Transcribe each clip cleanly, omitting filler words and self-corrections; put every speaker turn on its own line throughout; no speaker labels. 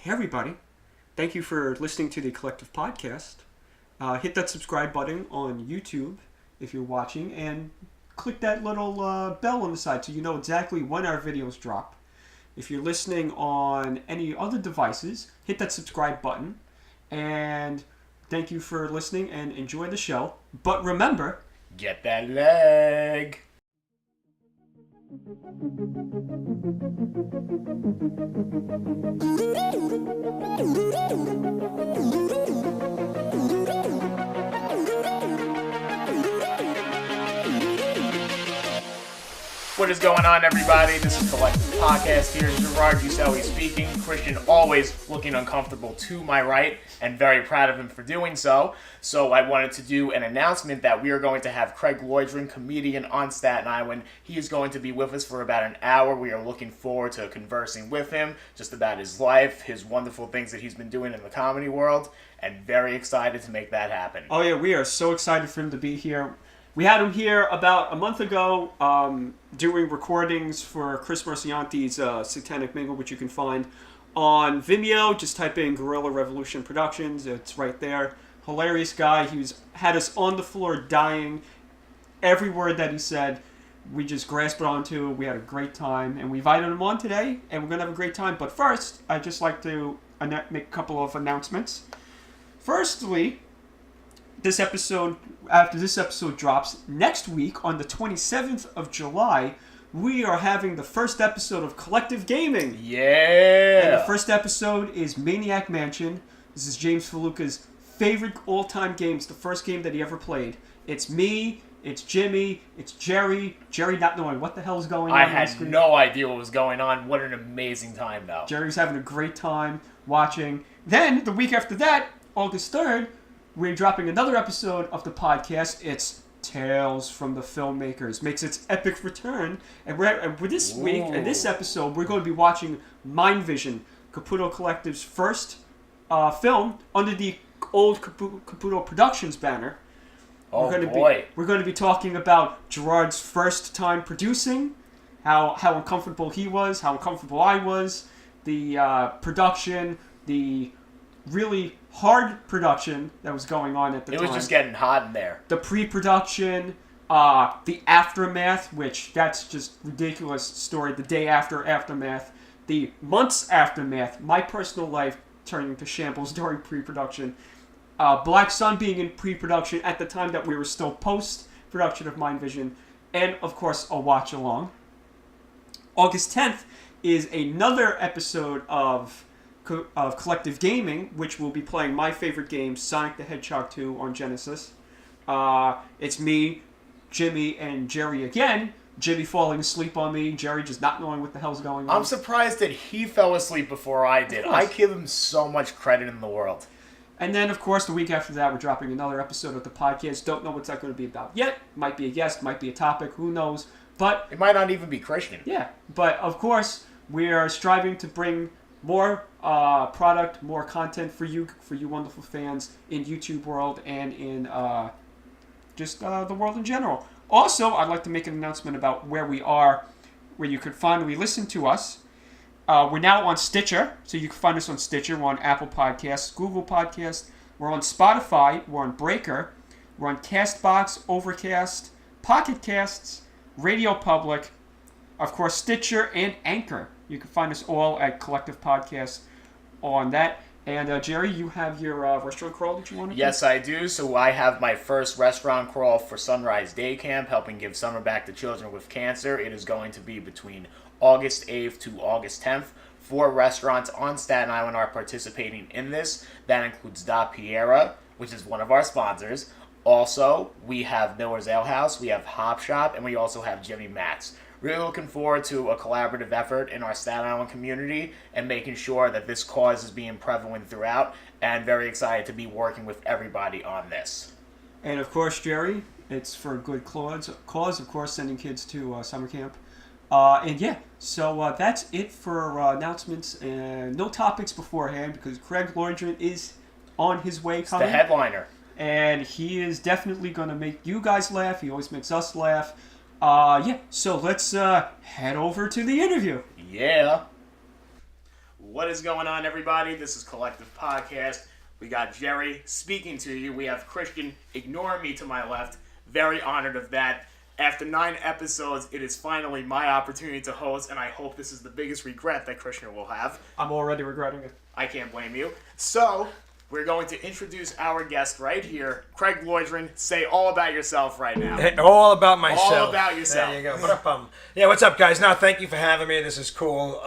Hey everybody, thank you for listening to the Collective Podcast. Hit that subscribe button on YouTube if you're watching, and click that little bell on the side so you know exactly when our videos drop. If you're listening on any other devices, hit that subscribe button, and thank you for listening and enjoy the show. But remember,
get that leg. What is going on, everybody? This is Collective Podcast. Here's Gerard Uselli speaking. Christian always looking uncomfortable to my right, and very proud of him for doing so. So I wanted to do an announcement that we are going to have Craig Loydgren, comedian on Staten Island. He is going to be with us for about an hour. We are looking forward to conversing with him just about his life, his wonderful things that he's been doing in the comedy world, and very excited to make that happen.
oh yeah, we are so excited for him to be here. We had him here about a month ago doing recordings for Chris Marciante's Satanist Mingle, which you can find on Vimeo. Just type in Guerrilla Revolution Productions. It's right there. Hilarious guy. Had us on the floor dying. Every word that he said, we just grasped onto. We had a great time. And we invited him on today, and we're going to have a great time. But first, I'd just like to make a couple of announcements. Firstly, after this episode drops, next week on the 27th of July, we are having the first episode of Collective Gaming.
Yeah!
And the first episode is Maniac Mansion. This is James Feluca's favorite all-time game. It's the first game that he ever played. It's me, it's Jimmy, it's Jerry. Jerry not knowing what the hell is going on.
I had no idea what was going on. What an amazing time, though.
Jerry's having a great time watching. Then, the week after that, August 3rd, we're dropping another episode of the podcast. It's Tales from the Filmmakers. Makes its epic return. And with this week, in this episode, we're going to be watching Mind Vision, Caputo Collective's first film under the old Caputo Productions banner.
Oh,
we're going to be talking about Gerard's first time producing, how uncomfortable he was, how uncomfortable I was, the production, the really hard production that was going on at the time.
It was just getting hot in there.
The pre-production, the aftermath, which that's just ridiculous story. The day after aftermath, the months aftermath, my personal life turning to shambles during pre-production, Black Sun being in pre-production at the time that we were still post-production of Mind Vision, and of course a watch along. August 10th is another episode of Collective Gaming, which will be playing my favorite game, Sonic the Hedgehog 2 on Genesis. It's me, Jimmy, and Jerry again. Jimmy falling asleep on me, Jerry just not knowing what the hell's going on.
I'm surprised that he fell asleep before I did. I give him so much credit in the world.
And then, of course, the week after that, we're dropping another episode of the podcast. Don't know what's that going to be about yet. Might be a guest, might be a topic, who knows. But
it might not even be Christian.
Yeah, but of course, we are striving to bring more product, more content for you wonderful fans in YouTube world and in just the world in general. Also, I'd like to make an announcement about where we are, where you could finally listen to us. We're now on Stitcher, so you can find us on Stitcher. We're on Apple Podcasts, Google Podcasts. We're on Spotify. We're on Breaker. We're on CastBox, Overcast, Pocket Casts, Radio Public, of course, Stitcher, and Anchor. You can find us all at Collective Podcasts on that. And Jerry, you have your restaurant crawl that you want to do?
Yes, I do. So I have my first restaurant crawl for Sunrise Day Camp, helping give summer back to children with cancer. It is going to be between August 8th to August 10th. 4 restaurants on Staten Island are participating in this. That includes Da Piera, which is one of our sponsors. Also, we have Miller's Ale House, we have Hop Shop, and we also have Jimmy Matt's. Really looking forward to a collaborative effort in our Staten Island community and making sure that this cause is being prevalent throughout, and very excited to be working with everybody on this.
And of course, Jerry, it's for a good cause, of course, sending kids to summer camp. And yeah, so that's it for announcements. And no topics beforehand because Craig Loydgren is on his way coming.
It's the headliner.
And he is definitely going to make you guys laugh. He always makes us laugh. Yeah, so let's head over to the interview.
Yeah. What is going on, everybody? This is Collective Podcast. We got Jerry speaking to you. We have Christian ignoring me to my left. Very honored of that. After 9 episodes, it is finally my opportunity to host, and I hope this is the biggest regret that Christian will have.
I'm already regretting it.
I can't blame you. So, we're going to introduce our guest right here, Craig Loydgren. Say all about yourself right now.
Hey, all about myself.
All about yourself.
There you go. What up, yeah, what's up, guys? No, thank you for having me. This is cool.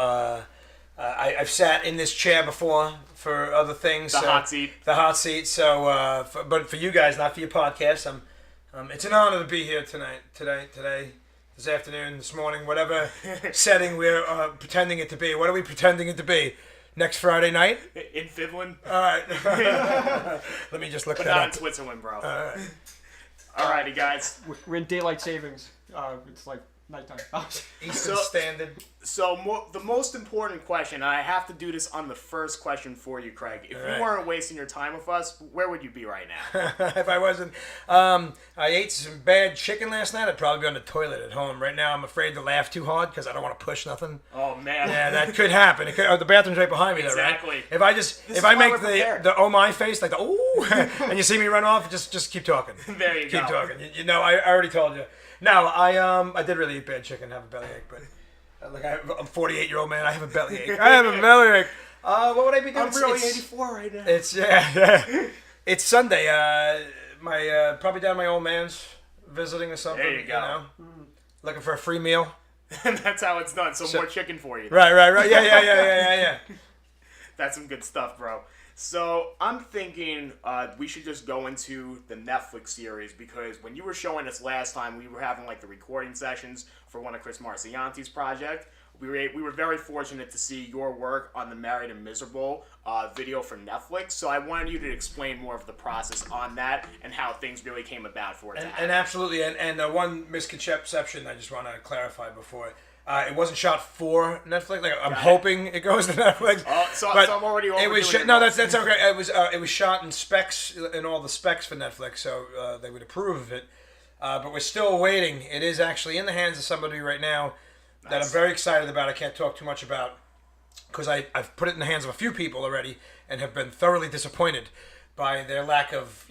I've sat in this chair before for other things.
The hot seat.
The hot seat. So, but for you guys, not for your podcast, it's an honor to be here today, this afternoon, this morning, whatever setting we're pretending it to be. What are we pretending it to be? Next Friday night?
In Finland.
All right. Let me just look
but
that
not
up.
in Switzerland, bro.
All right.
Alrighty, guys.
We're in daylight savings. It's like nighttime.
Eastern Standard.
So the most important question, and I have to do this on the first question for you, Craig. If you weren't wasting your time with us, where would you be right now?
If I wasn't, I ate some bad chicken last night. I'd probably be on the toilet at home. Right now, I'm afraid to laugh too hard because I don't want to push nothing.
Oh man.
Yeah, that could happen. It could, the bathroom's right behind me,
exactly.
Though, right? If I make the oh my face, like the ooh, and you see me run off, just keep talking.
There you go.
Keep talking. You know, I already told you. No, I did really eat bad chicken, have a bellyache, but like I'm a 48-year-old man, I have a bellyache. I have a bellyache. What would I be doing?
I'm really 84 right now.
It's yeah. It's Sunday. My probably down my old man's visiting or something.
There you go.
Know? Looking for a free meal.
And that's how it's done. So more chicken for you.
Right. Yeah.
That's some good stuff, bro. So I'm thinking we should just go into the Netflix series because when you were showing us last time, we were having like the recording sessions for one of Chris Marcianti's project. We were very fortunate to see your work on the Married and Miserable video for Netflix. So I wanted you to explain more of the process on that and how things really came about for it.
And absolutely, and one misconception I just want to clarify before. It wasn't shot for Netflix. Like I'm hoping it goes to Netflix.
Oh, so I'm already over.
It was no, that's okay. It was shot in specs in all the specs for Netflix, so they would approve of it. But we're still waiting. It is actually in the hands of somebody right now that I'm very excited about. I can't talk too much about because I've put it in the hands of a few people already and have been thoroughly disappointed by their lack of,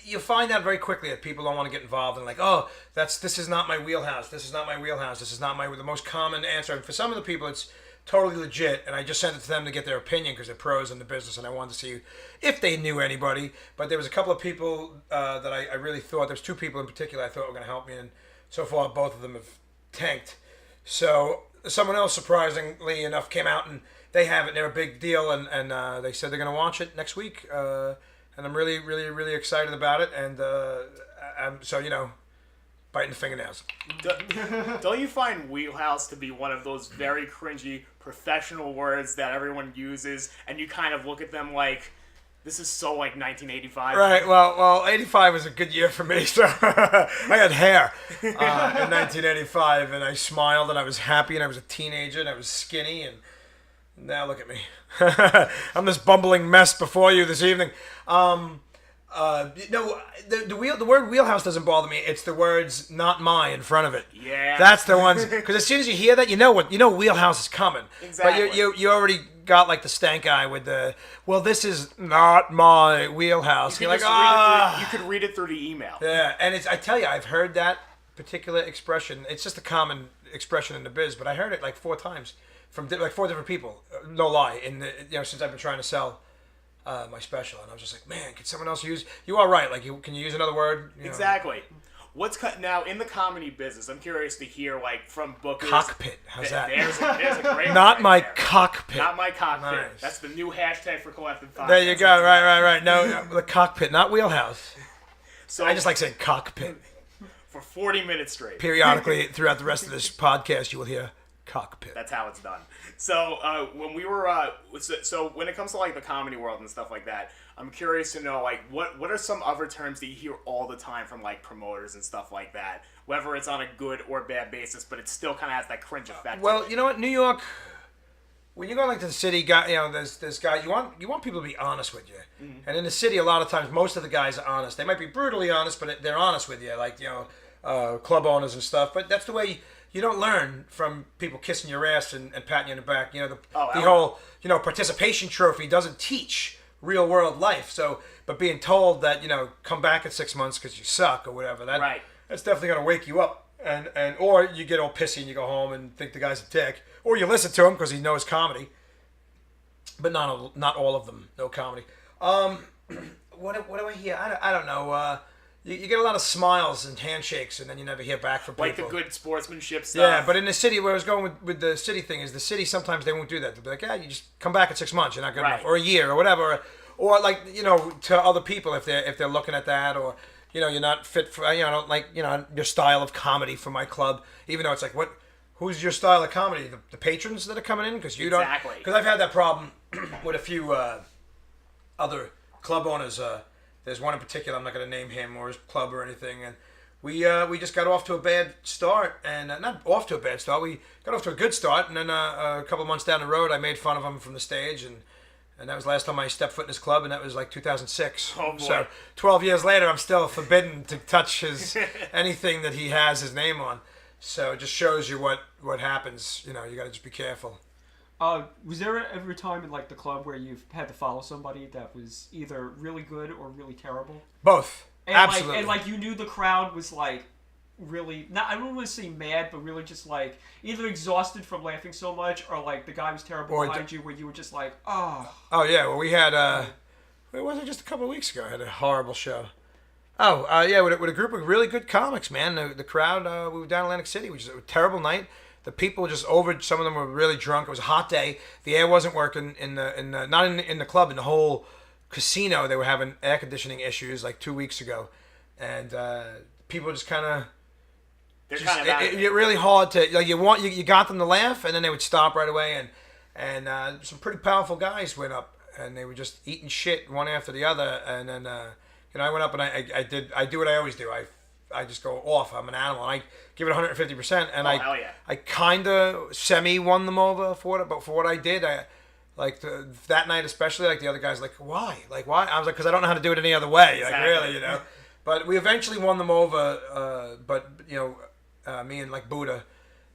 you find out very quickly that people don't want to get involved and like, oh, this is not my wheelhouse. This is not my wheelhouse. This is not the most common answer. And for some of the people, it's totally legit. And I just sent it to them to get their opinion because they're pros in the business and I wanted to see if they knew anybody. But there was a couple of people that I really thought, there's 2 people in particular I thought were going to help me. And so far, both of them have tanked. So someone else, surprisingly enough, came out and they have it. They're a big deal, and they said they're going to watch it next week. And I'm really, really, really excited about it. And I'm biting the fingernails.
Don't you find wheelhouse to be one of those very cringy professional words that everyone uses, and you kind of look at them like, this is so like 1985?
Right. Well, 85 was a good year for me. So I had hair in 1985, and I smiled, and I was happy, and I was a teenager, and I was skinny, and now look at me. I'm this bumbling mess before you this evening. The word wheelhouse doesn't bother me. It's the words "not my" in front of it.
Yeah.
That's the ones, because as soon as you hear that, you know wheelhouse is coming.
Exactly.
But you already got like the stank eye with the, well, this is not my wheelhouse. You're like,
you could read it through the email.
Yeah, and I tell you, I've heard that particular expression. It's just a common expression in the biz, but I heard it like 4 times from like 4 different people. No lie, since I've been trying to sell my special, and I was just like, man, could someone else use? You are right. Like, can you use another word?
Exactly. Now in the comedy business? I'm curious to hear like from bookers.
Cockpit. How's that?
There's a great.
Not my
there.
cockpit.
Not my cockpit.
Nice.
That's the new hashtag for Collective Podcast.
There you go. Right. No, the cockpit, not wheelhouse.
So
I just like saying cockpit.
For 40 minutes straight.
Periodically, throughout the rest of this podcast, you will hear cockpit.
That's how it's done. So when we were, so when it comes to like the comedy world and stuff like that, I'm curious to know like what are some other terms that you hear all the time from like promoters and stuff like that, whether it's on a good or bad basis, but it still kind of has that cringe effect.
Well, you know what, New York, when you go like to the city, there's this guy. You want people to be honest with you, and in the city, a lot of times, most of the guys are honest. They might be brutally honest, but they're honest with you, like club owners and stuff. But that's the way you don't learn from people kissing your ass and patting you in the back. You know, the
Oh,
whole, you know, participation trophy doesn't teach real world life. So, but being told that, you know, come back in 6 months because you suck or whatever,
Right.
that's definitely going to wake you up. And or you get all pissy and you go home and think the guy's a dick, or you listen to him because he knows comedy. But not all of them know comedy. What do I hear? I don't know. You get a lot of smiles and handshakes, and then you never hear back from people.
Like the good sportsmanship stuff.
Yeah, but in the city, where I was going with the city thing is the city sometimes they won't do that. They'll be like, yeah, you just come back in 6 months. You're not good enough, or a year, or whatever, or like, you know, to other people if they're looking at that, or, you know, you're not fit for, you know, I don't like, you know, your style of comedy for my club, even though it's like, who's your style of comedy? The patrons that are coming in, because you don't.
Exactly.
Because I've had that problem with a few other club owners. There's one in particular, I'm not going to name him or his club or anything, and we just got off to a bad start, and not off to a bad start, we got off to a good start, and then a couple of months down the road, I made fun of him from the stage, and that was the last time I stepped foot in his club, and that was like 2006.
Oh, boy.
So 12 years later, I'm still forbidden to touch anything that he has his name on. So it just shows you what happens. You know, you got to just be careful.
Was there ever a time in like the club where you've had to follow somebody that was either really good or really terrible?
Both.
And
Absolutely.
Like you knew the crowd was like really, not, I don't want to say mad, but really just like either exhausted from laughing so much, or like the guy was terrible
Or
behind you, where you were just like, oh.
Oh yeah, well we had it wasn't just a couple of weeks ago. I had a horrible show. Yeah, with a group of really good comics, man. The crowd, we were down in Atlantic City, which is a terrible night. The people were just over. Some of them were really drunk. It was a hot day. The air wasn't working not in the club, in the whole casino. They were having air conditioning issues like 2 weeks ago, and people just kind of.
They're kind of
It's really hard to like. You got them to laugh, and then they would stop right away. And some pretty powerful guys went up, and they were just eating shit one after the other. And then you know, I went up and I do what I always do. I just go off. I'm an animal. I give it 150%, and
hell yeah.
I kind of semi won them over for it. But for what I did, that night especially, like the other guys, like why? I was like, because I don't know how to do it any other way. Like
Exactly.
really, you know. But we eventually won them over. But you know, me and like Buddha,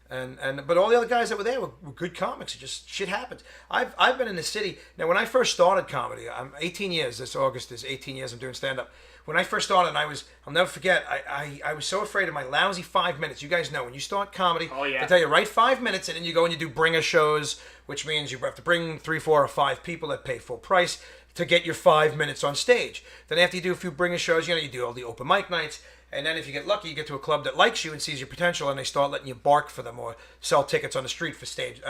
but all the other guys that were there were good comics. It just shit happens. I've been in the city now. When I first started comedy, I'm 18 years. This August is 18 years I'm doing stand up. When I first started, I'll never forget, I was so afraid of my lousy 5 minutes. You guys know, when you start comedy,
Oh, yeah.
they tell you, write 5 minutes, and then you go and you do bringer shows, which means you have to bring 3, 4, or 5 people that pay full price to get your 5 minutes on stage. Then after you do a few bringer shows, you know, you do all the open mic nights, and then if you get lucky, you get to a club that likes you and sees your potential, and they start letting you bark for them or sell tickets on the street for stage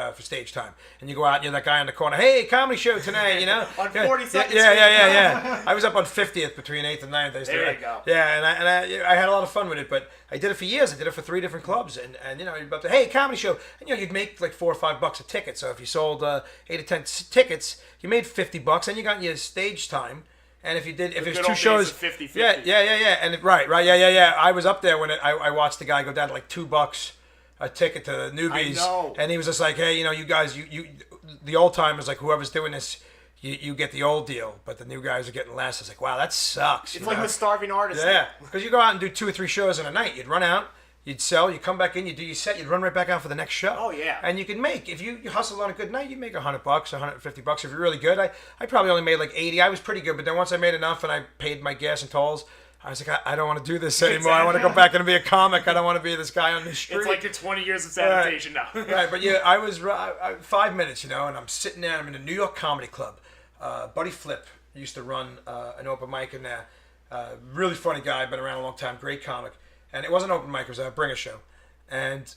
time. And you go out and you're that guy in the corner, hey, comedy show tonight, you know?
On 42nd
Yeah. I was up on 50th between 8th and 9th.
There you go.
Yeah, and I had a lot of fun with it, but I did it for years. I did it for 3 different clubs, and you know, you'd up to, hey, comedy show, and you know, you'd make like $4 or $5 a ticket. So if you sold 8 or 10 tickets, you made $50, and you got your stage time. And if it was 2 shows,
50-50.
yeah, and right, yeah. I was up there when I watched the guy go down to like $2 a ticket to the newbies,
I know.
and he was just like, hey, you know, you guys, you the old timers, like whoever's doing this, you get the old deal, but the new guys are getting less. It's like, wow, that sucks.
It's like the starving artist.
Yeah, because you go out and do 2 or 3 shows in a night, you'd run out. You'd sell, you come back in, you do your set, you'd run right back out for the next show.
Oh, yeah.
And you can make, if you hustle on a good night, you make $100, $150. If you're really good, I probably only made like 80. I was pretty good, but then once I made enough and I paid my gas and tolls, I was like, I don't want to do this anymore. I want to go back and be a comic. I don't want to be this guy on the street.
It's like your 20 years of sanitation now.
Right, but yeah, I was 5 minutes, you know, and I'm sitting there. I'm in a New York Comedy Club. Buddy Flip used to run an open mic in there. Really funny guy, been around a long time, great comic. And it wasn't an open mic, it was a bringer show. And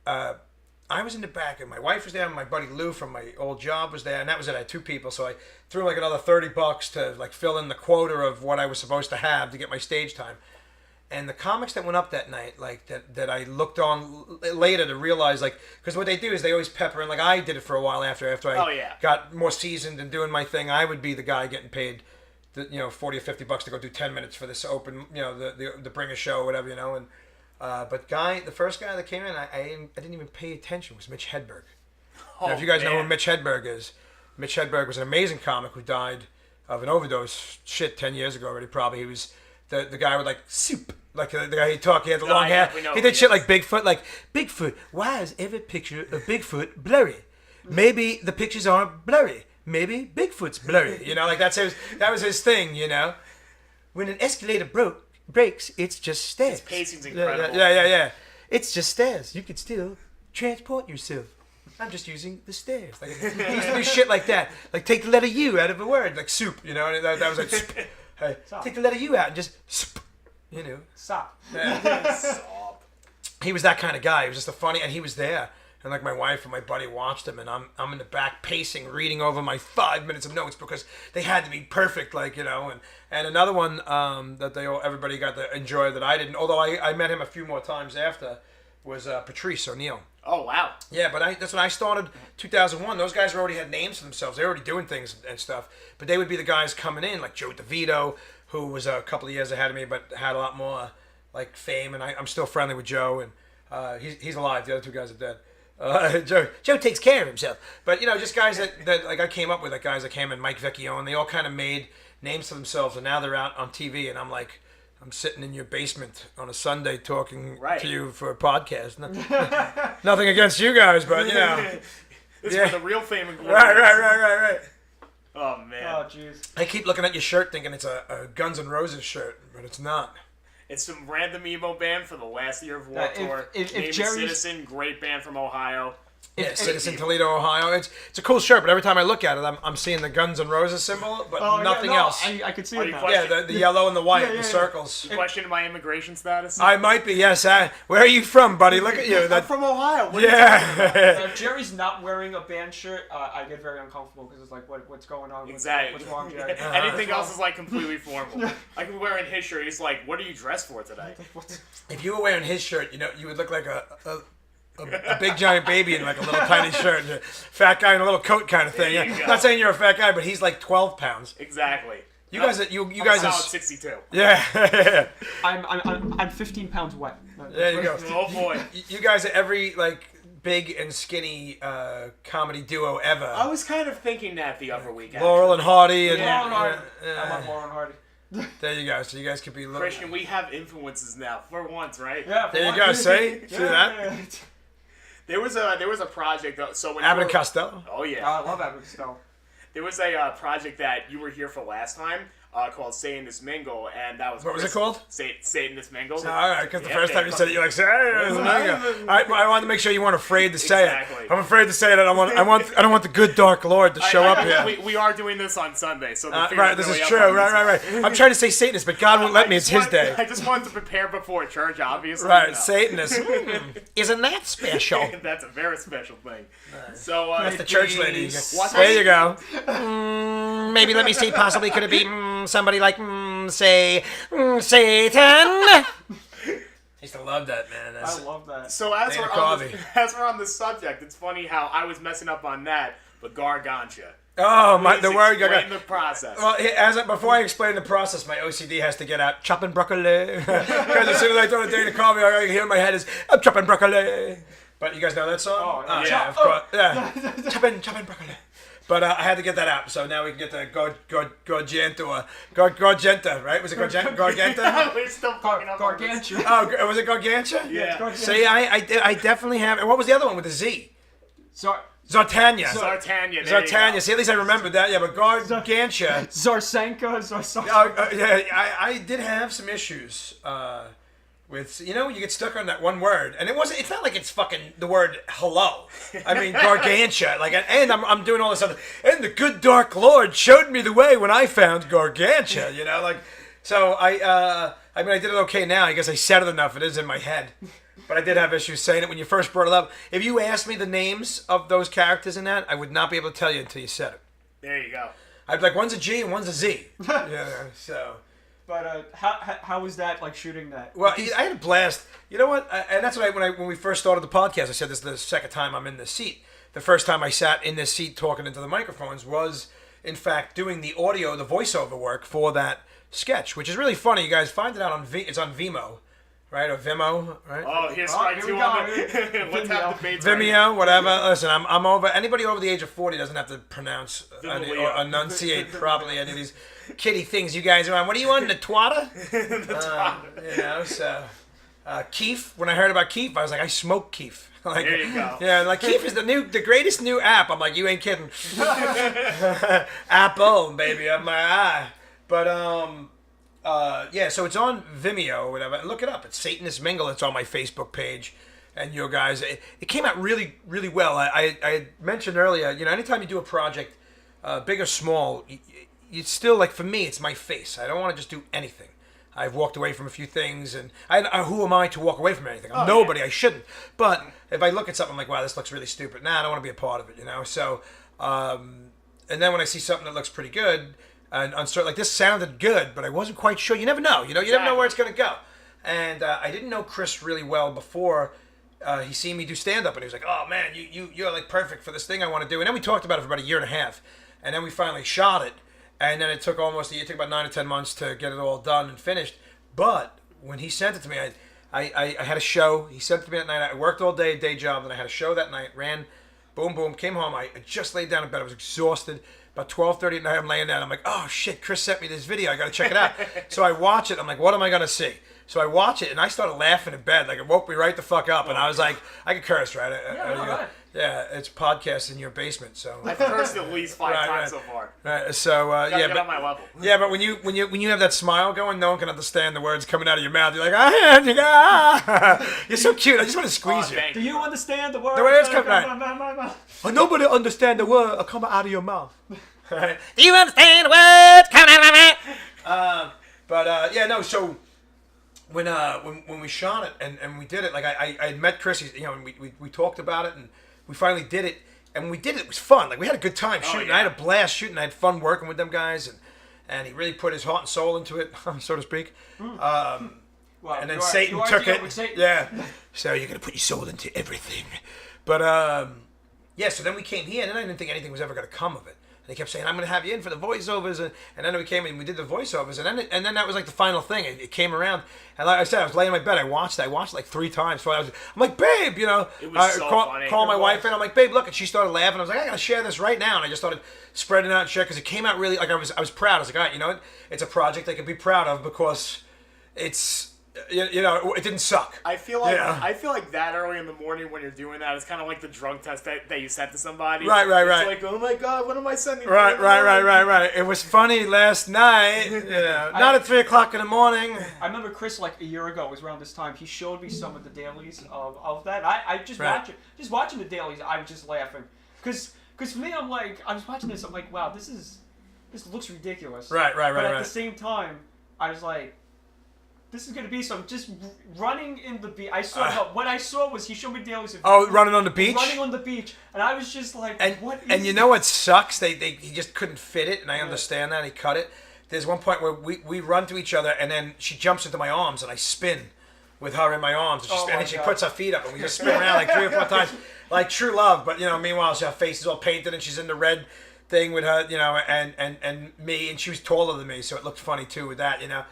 I was in the back, and my wife was there, and my buddy Lou from my old job was there, and that was it. I had 2 people, so I threw like another $30 to like fill in the quota of what I was supposed to have to get my stage time. And the comics that went up that night, like that I looked on later to realize, like, because what they do is they always pepper in, like I did it for a while after I got more seasoned and doing my thing. I would be the guy getting paid, $40 or $50 to go do 10 minutes for this open, you know, the bringer show or whatever, you know. And but the first guy that came in, I didn't even pay attention, was Mitch Hedberg. Now, if you guys know who Mitch Hedberg is, Mitch Hedberg was an amazing comic who died of an overdose 10 years ago already probably. He was the guy with like soup Like the guy he talked, he had the
No,
long
I
hair.
definitely know
He
who
did
he
shit
is.
like Bigfoot. Like, Bigfoot, why is every picture of Bigfoot blurry? Maybe the pictures aren't blurry. Maybe Bigfoot's blurry. You know, like that was his thing, you know? When an escalator breaks, it's just stairs.
His pacing's incredible.
Yeah. It's just stairs. You could still transport yourself. I'm just using the stairs. Like, he used to do shit like that. Like, take the letter U out of a word, like soup, you know? And that was like, sp. Hey, take the letter U out and just sp, you know?
Stop.
Stop.
He was that kind of guy. He was just a funny, and he was there. And like my wife and my buddy watched him, and I'm in the back pacing, reading over my 5 minutes of notes because they had to be perfect, like, you know. And another one that everybody got to enjoy that I didn't, although I met him a few more times after, was Patrice ONeal.
Oh, wow.
Yeah, but that's when I started 2001. Those guys already had names for themselves. They were already doing things and stuff. But they would be the guys coming in, like Joe DeVito, who was a couple of years ahead of me, but had a lot more like fame. And I'm still friendly with Joe, and he's alive. The other two guys are dead. Joe takes care of himself. But, you know, just guys that like I came up with, like guys that came in, Mike Vecchio, and they all kind of made names for themselves, and now they're out on TV, and I'm like, I'm sitting in your basement on a Sunday talking to you for a podcast. Nothing against you guys, but, you know.
This is where the real fame and glory.
Right.
Oh, man.
Oh, jeez.
I keep looking at your shirt thinking it's a Guns N' Roses shirt, but it's not.
It's some random emo band for the last year of War
If-
Tour.
if
Named
Jerry's-
Citizen, great band from Ohio.
Yeah, Citizen Toledo, Ohio. It's a cool shirt, but every time I look at it, I'm seeing the Guns N' Roses symbol, but nothing else.
I could see
Are
it
you
now.
questioning-
Yeah, the yellow and the white,
Yeah,
the circles.
You questioning my immigration status?
I might be, yes. Where are you from, buddy? Look at you.
I'm from Ohio. What are you talking about?
Yeah.
If Jerry's not wearing a band shirt, I get very uncomfortable because it's like, what's going on?
Exactly.
What's wrong, Jerry?
Anything else is like completely formal. I could be wearing his shirt. He's like, "What are you dressed for today?"
If you were wearing his shirt, you know, you would look like a big giant baby in like a little tiny shirt, and a fat guy in a little coat kind of thing.
There you
Yeah.
go.
Not saying you're a fat guy, but he's like 12 pounds.
Exactly.
You guys, you
I'm
guys
a
are.
solid 62.
Yeah.
I'm 15 pounds wet.
There you go.
Oh boy.
You guys are every like big and skinny comedy duo ever.
I was kind of thinking that the other week.
Laurel and Hardy and
Yeah.
Lauren Hardy. I love Lauren Hardy.
there you go. So you guys could be little.
Christian, we have influences now for once, right?
Yeah.
There you go. See that?
There was a project. So when
Abbott
you
and
were-
Costello.
Oh yeah.
I love Abbott Costello.
There was a project that you were here for last time called Satanist Mingle, and that was
What was it called?
Satanist Mingle.
All right, because the
Yeah,
first time you said it, you're like,
Yeah.
I wanted to make sure you weren't afraid to say
Exactly.
it. I'm afraid to say it. I don't want the good dark Lord to show up here.
We are doing this on Sunday, so the
Right, this is true. Right. I'm trying to say Satanist, but God won't let me. It's His day.
I just wanted to prepare before church, obviously.
Right,
No.
Satanist. Isn't that special?
That's a very special thing. So
That's the church lady.
Watch
There you
out.
go. Maybe let me see. Possibly could it be somebody like say Satan? I used to love that, man.
I love that.
So as
Dana
we're on the subject, it's funny how I was messing up on that, but GAR-GAN-CHA.
Oh my! The word.
Explain the process.
Well, before I explain the process, my OCD has to get out chopping broccoli. Because as soon as I throw the Dana Carvey, all I can hear in my head is I'm chopping broccoli. But you guys know that song?
Oh,
yeah, of course. Yeah, chopping broccoli. But I had to get that out, so now we can get the Garganta, right? Was it Garganta?
We're still fucking up on this.
Gargantua.
Oh, was it Gargantua?
Yeah.
See, I definitely have. And what was the other one with the Z? Zartanya.
Zartanya.
Zartanya. See, at least I remembered that. Yeah, but Gar-GAN-CHA.
Zarsanka.
Yeah, I did have some issues with, you know, you get stuck on that one word, and it's not like it's fucking the word hello. I mean, Gargantua, like, and I'm doing all this other, and the good dark Lord showed me the way when I found Gargantua, you know, like, so I mean, I did it okay now. I guess I said it enough. It is in my head. But I did have issues saying it when you first brought it up. If you asked me the names of those characters in that, I would not be able to tell you until you said it.
There you go.
I'd be like, one's a G and one's a Z. Yeah, so.
But how was that, like, shooting that?
Well, I had a blast. You know what? And that's what when we first started the podcast, I said this is the second time I'm in this seat. The first time I sat in this seat talking into the microphones was, in fact, doing the audio, the voiceover work for that sketch, which is really funny. You guys find it out on it's on Vimeo. right? Or Vimeo, right?
Oh, here's
Oh,
strike
here
two
we
on
go.
the... Let's have debates right
Vimeo, whatever. Listen, I'm over. Anybody over the age of 40 doesn't have to pronounce
Vimeo.
or enunciate properly any of these kiddie things you guys are on. What are you on, the twatter? You know, so Keef. When I heard about Keef, I was like, I smoke Keef. Like,
There you go.
Yeah, like Keef is the greatest new app. I'm like, you ain't kidding. Apple, baby, on my eye. But yeah, so it's on Vimeo or whatever. Look it up. It's Satanist Mingle. It's on my Facebook page. And your guys, it came out really, really well. I had mentioned earlier, you know, anytime you do a project, big or small, you still, like, for me, it's my face. I don't want to just do anything. I've walked away from a few things, and who am I to walk away from anything? I'm nobody. Yeah. I shouldn't. But if I look at something, I'm like, wow, this looks really stupid. Nah, I don't want to be a part of it, you know? So, and then when I see something that looks pretty good, and like, this sounded good, but I wasn't quite sure. You never know, you know? You never know where it's going to go. And I didn't know Chris really well before he seen me do stand-up, and he was like, oh, man, you're, like, perfect for this thing I want to do. And then we talked about it for about a year and a half, and then we finally shot it. And then it took almost a year. It took about 9 or 10 months to get it all done and finished. But when he sent it to me, I had a show. He sent it to me that night. I worked all day, day job. Then I had a show that night. Ran, boom, boom. Came home. I just laid down in bed. I was exhausted. About 12:30 at night, I'm laying down. I'm like, oh, shit, Chris sent me this video. I got to check it out. So I watch it. I'm like, what am I going to see? So I watch it, and I started laughing in bed. Like, it woke me right the fuck up. And I was like, I could curse, right?
Right.
Yeah, it's podcast in your basement. So
I've cursed at least 5 times so far.
Right. So
Gotta get on my level.
Yeah, but when you have that smile going, no one can understand the words coming out of your mouth. You're like, you're so cute. I just want to squeeze you.
Do you understand the words?
The words come out. Oh, nobody understand the word coming out of your mouth. Right? Do you understand the words coming out of my mouth? But yeah, no. So when we shot it and we did it, like I had met Chris, you know, and we talked about it, and we finally did it. And when we did it, it was fun. Like, we had a good time shooting. Yeah. I had a blast shooting. I had fun working with them guys, and he really put his heart and soul into it, so to speak.
Well,
and then Satan took it.
Satan.
Yeah. So you're gonna put your soul into everything. But yeah. So then we came here, and then I didn't think anything was ever gonna come of it. And he kept saying, I'm going to have you in for the voiceovers. And then we came in and we did the voiceovers. And then that was like the final thing. It came around. And like I said, I was laying in my bed. I watched it like 3 times. So I'm like, babe, you know.
It was so funny.
Call my wife in. I'm like, babe, look. And she started laughing. I was like, I got to share this right now. And I just started spreading it out and share because it came out really, like I was proud. I was like, all right, you know what? It's a project I can be proud of because it's, you know, it didn't suck.
I feel like that early in the morning when you're doing that, it's kind of like the drug test that you sent to somebody.
Right.
It's like, oh my god, what am I sending?
Right. It was funny last night. Not at 3 o'clock in the morning.
I remember Chris, like a year ago, it was around this time. He showed me some of the dailies of that. I just watching the dailies. I was just laughing because for me, I'm like, I was watching this. I'm like, wow, this looks ridiculous.
Right.
But at the same time, I was like, this is going to be some just running in the beach. What I saw was he showed me dailies of
running on the beach?
Running on the beach. And I was just like, what is
And you know what sucks? He just couldn't fit it, and I understand that. He cut it. There's one point where we run to each other, and then she jumps into my arms, and I spin with her in my arms. And then she puts her feet up, and we just spin around like 3 or 4 times. Like true love. But, you know, meanwhile, her face is all painted, and she's in the red thing with her, you know, and me, and she was taller than me, so it looked funny, too, with that, you know.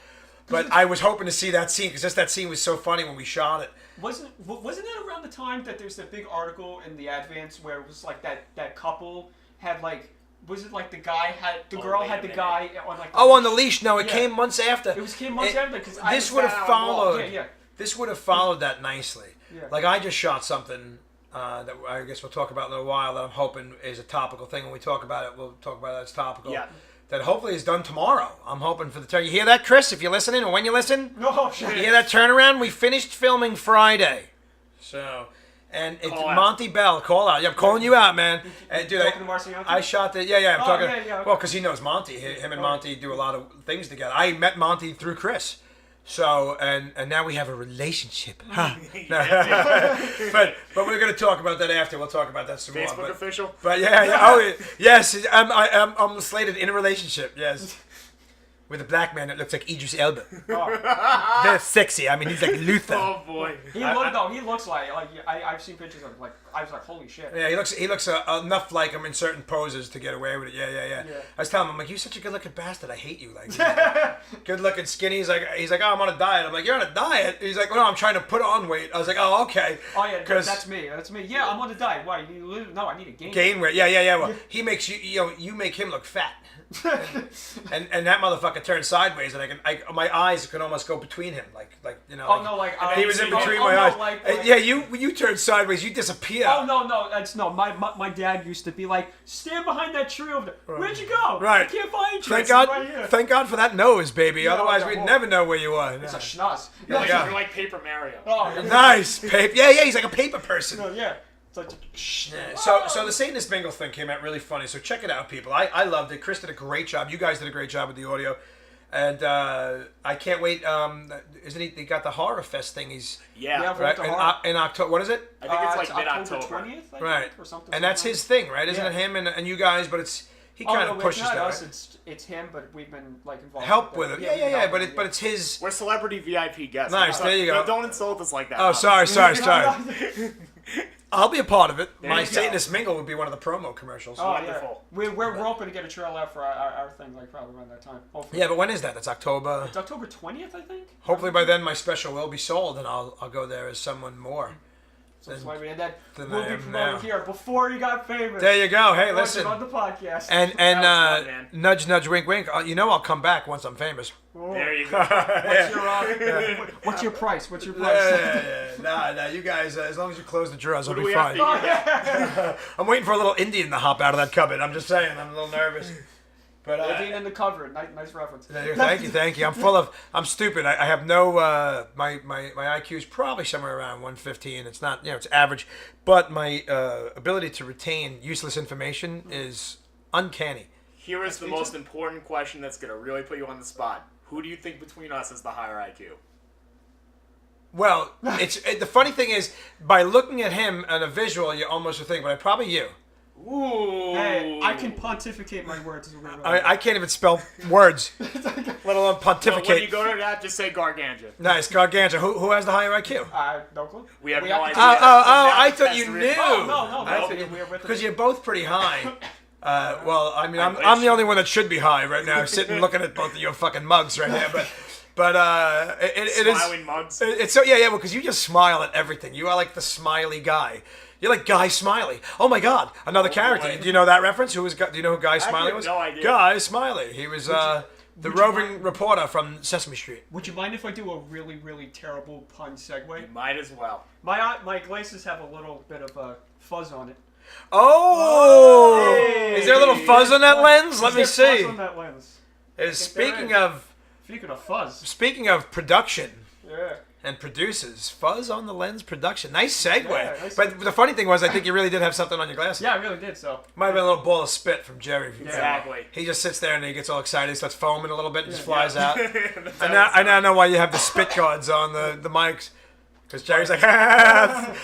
But I was hoping to see that scene because that scene was so funny when we shot it.
Wasn't it around the time that there's that big article in the Advance where it was like that couple had like, was it like the girl had the guy on like the
on the leash? No, it came months after.
It came months after because
this would have followed. This would have followed that nicely.
Yeah.
Like I just shot something that I guess we'll talk about in a while that I'm hoping is a topical thing. When we talk about it, we'll talk about it as topical.
Yeah.
That hopefully is done tomorrow. I'm hoping for the turn. You hear that, Chris? If you're listening, or when you listen,
no, shit.
You hear that turnaround? We finished filming Friday, so and it's Monty Bell. Call out. Yeah, I'm calling you out, man. And dude, I shot the. Yeah. I'm talking.
Yeah.
Well, because he knows Monty. Him and Monty do a lot of things together. I met Monty through Chris. So and now we have a relationship. Huh? but we're gonna talk about that after. We'll talk about that some more.
Facebook official.
But yeah. Oh yes, I'm slated in a relationship. Yes. with a black man that looks like Idris Elba.
Oh.
They're sexy. I mean, he's like Luther.
Oh boy.
He looks like I've seen pictures of I was like, holy shit.
Yeah, he looks enough like him in certain poses to get away with it. Yeah. I was telling him, I'm like, you're such a good looking bastard. I hate you. Like, good looking, skinny. He's like, oh, I'm on a diet. I'm like, you're on a diet. He's like, well, no, I'm trying to put on weight. I was like, oh, okay.
Oh yeah, that's me. Yeah, I'm on a diet. Why? You need to lose? No, I need to gain
weight. Yeah. Well, he makes you make him look fat. and that motherfucker turned sideways, and my eyes can almost go between him, like
Oh no, like
he was in between my eyes. Yeah, you turned sideways, you disappear.
Oh no, my dad used to be like, stand behind that tree over there. Where'd you go?
Right.
I can't find you.
Thank God for that nose, baby.
No,
Otherwise, we'd never know where you are.
It's a schnoz.
You're like Paper Mario.
Oh,
nice paper. Yeah, he's like a paper person.
No, yeah.
So the Satanist Mingle thing came out really funny. So check it out, people. I loved it. Chris did a great job. You guys did a great job with the audio, and I can't wait. Isn't he? They got the Horror Fest thing. Right in October. What is it?
I think it's like
October
mid-October.
20th,
right?
Or something.
And that's his thing, right? Isn't it him and you guys? But he kind of pushes
it's not
that.
Us,
Right?
it's him, but we've been like involved.
Help with it. Yeah. But it's his.
We're celebrity VIP guests.
Nice. There you go.
Don't insult us like that.
Oh, sorry. I'll be a part of it.
There
My
you go.
Satanist Mingle would be one of the promo commercials.
Oh,
Wonderful.
Yeah. We're hoping to get a trailer out for our thing like probably around that time. Hopefully.
Yeah, but when is that? That's October.
It's October 20th, I think.
Hopefully by then my special will be sold, and I'll go there as someone more.
So that's why we did that.
Than
We'll
I
be
am
promoted
now.
here before you got famous.
There you go. Hey,
Promoted
listen.
on the podcast.
And
That was fun, man.
nudge, wink, wink. I'll come back once I'm famous.
Oh.
There you go.
What's your price? What's your price?
Nah. You guys, as long as you close the drawers, I'll
do
be
we have
fine.
to
I'm waiting for a little Indian to hop out of that cupboard. I'm just saying. I'm a little nervous. But
Indian in the cover. Nice reference.
Thank you. I'm stupid. I have no. My IQ is probably somewhere around 115. It's not. It's average. But my ability to retain useless information is uncanny.
Here is the most important question that's going to really put you on the spot. Who do you think between us is the higher IQ?
Well, the funny thing is, by looking at him on a visual, you almost would think, but probably you.
Ooh.
Hey, I can pontificate my words.
I can't even spell words, let alone pontificate.
Well, when you go to that, just say GAR-GAN-CHA.
Nice, GAR-GAN-CHA. Who has the higher IQ?
No clue.
We have no idea.
I thought you knew.
No.
I figured because you're both pretty high. Well, I mean, I'm the only one that should be high right now, sitting looking at both of your fucking mugs right here, but it is
smiling mugs.
It's so well, because you just smile at everything. You are like the smiley guy. You're like Guy Smiley. Oh my God, another character.
Boy.
Do you know that reference? Do you know who Guy Smiley was?
no idea.
Guy Smiley. He was the roving reporter from Sesame Street.
Would you mind if I do a really, really terrible pun segue?
You might as well.
My glasses have a little bit of a fuzz on it.
Oh!
Hey.
Is there a little fuzz on that lens? Let me
Is there
see.
fuzz on that lens?
Speaking of production
Yeah.
and producers, Fuzz on the Lens production. Nice segue.
Yeah, nice
but the funny thing was, I think you really did have something on your glasses.
Yeah, I really did. So
Might have been a little ball of spit from Jerry.
Exactly.
He just sits there and he gets all excited. He starts foaming a little bit and just flies
Yeah.
out. I now know why you have the spit guards on the mics. Because Jerry's like,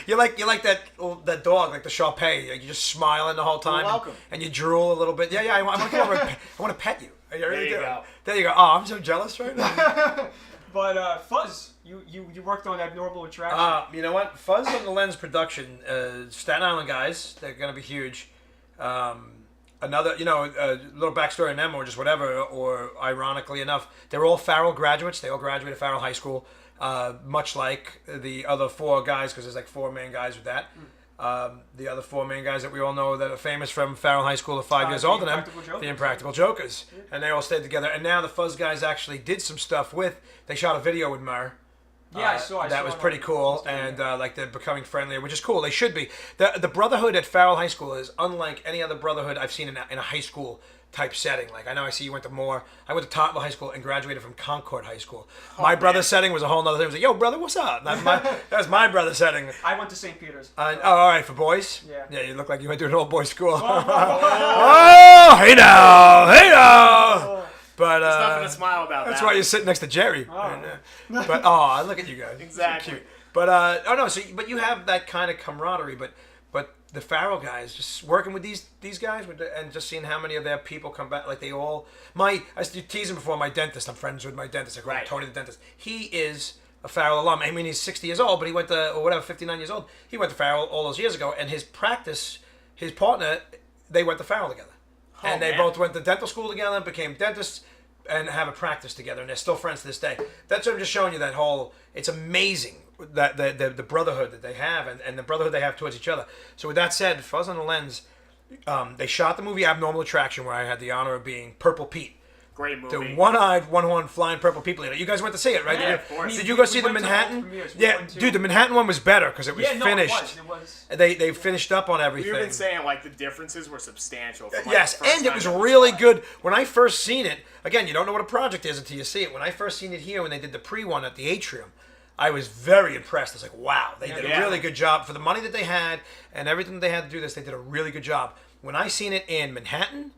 you like that dog, like the Shar-Pei. Like, you're just smiling the whole time.
You're welcome.
And you drool a little bit. Yeah. I want to pet you. I really
There you
do.
go.
There you go. Oh, I'm so jealous right now.
But Fuzz, you worked on Abnormal Attraction.
You know what? Fuzz on the Lens production, Staten Island guys, they're going to be huge. Another, a little backstory on them or just whatever, or ironically enough, they're all Farrell graduates. They all graduated Farrell High School, much like the other four guys, because there's like four main guys with that. The other four main guys that we all know that are famous from Farrell High School are 5 years older than them, the Impractical Jokers. Yeah. And they all stayed together. And now the Fuzz guys actually did some stuff they shot a video with Murr.
Yeah, I saw
that was pretty cool, and
yeah.
like they're becoming friendlier, which is cool. They should be. The brotherhood at Farrell High School is unlike any other brotherhood I've seen in a high school type setting. Like, I know I see you went to Moore. I went to Tottenham High School and graduated from Concord High School. My brother's setting was a whole nother thing. It was like, yo, brother, what's up? That was my brother's setting.
I went to St. Peter's.
All right, for boys?
Yeah.
Yeah, you look like you went to an old boys school. Oh, hey now. But
There's nothing to smile about.
That's why you're sitting next to Jerry.
Oh.
But look at you guys.
Exactly.
So cute. But but you have that kind of camaraderie. But the Farrell guys, just working with these guys, and just seeing how many of their people come back. Like they all, I used to tease him before, my dentist. I'm friends with my dentist. I call him Tony the dentist. He is a Farrell alum. I mean, he's 60 years old, but he went to, or whatever, 59 years old. He went to Farrell all those years ago, and his partner, they went to Farrell together. And they both went to dental school together, became dentists, and have a practice together, and they're still friends to this day. That's what I'm just showing you, that whole, it's amazing that the brotherhood that they have, and the brotherhood they have towards each other. So with that said, Fuzz on the Lens, they shot the movie Abnormal Attraction, where I had the honor of being Purple Pete.
Great movie.
The one-eyed, one-horn flying purple people eater. You guys went to see it, right?
Yeah, of course.
Did you go see the Manhattan?
Yeah,
dude, the Manhattan one was better because it was finished.
It was.
They finished up on everything.
We've been saying like the differences were substantial. From, like,
yes,
the first
and it
time
was
that we
really
saw it.
good. When I first seen it, again, you don't know what a project is until you see it. When I first seen it here, when they did the pre-one at the Atrium, I was very impressed. I was like, wow, they did a really good job. For the money that they had and everything they had to do this, they did a really good job. When I seen it in Manhattan,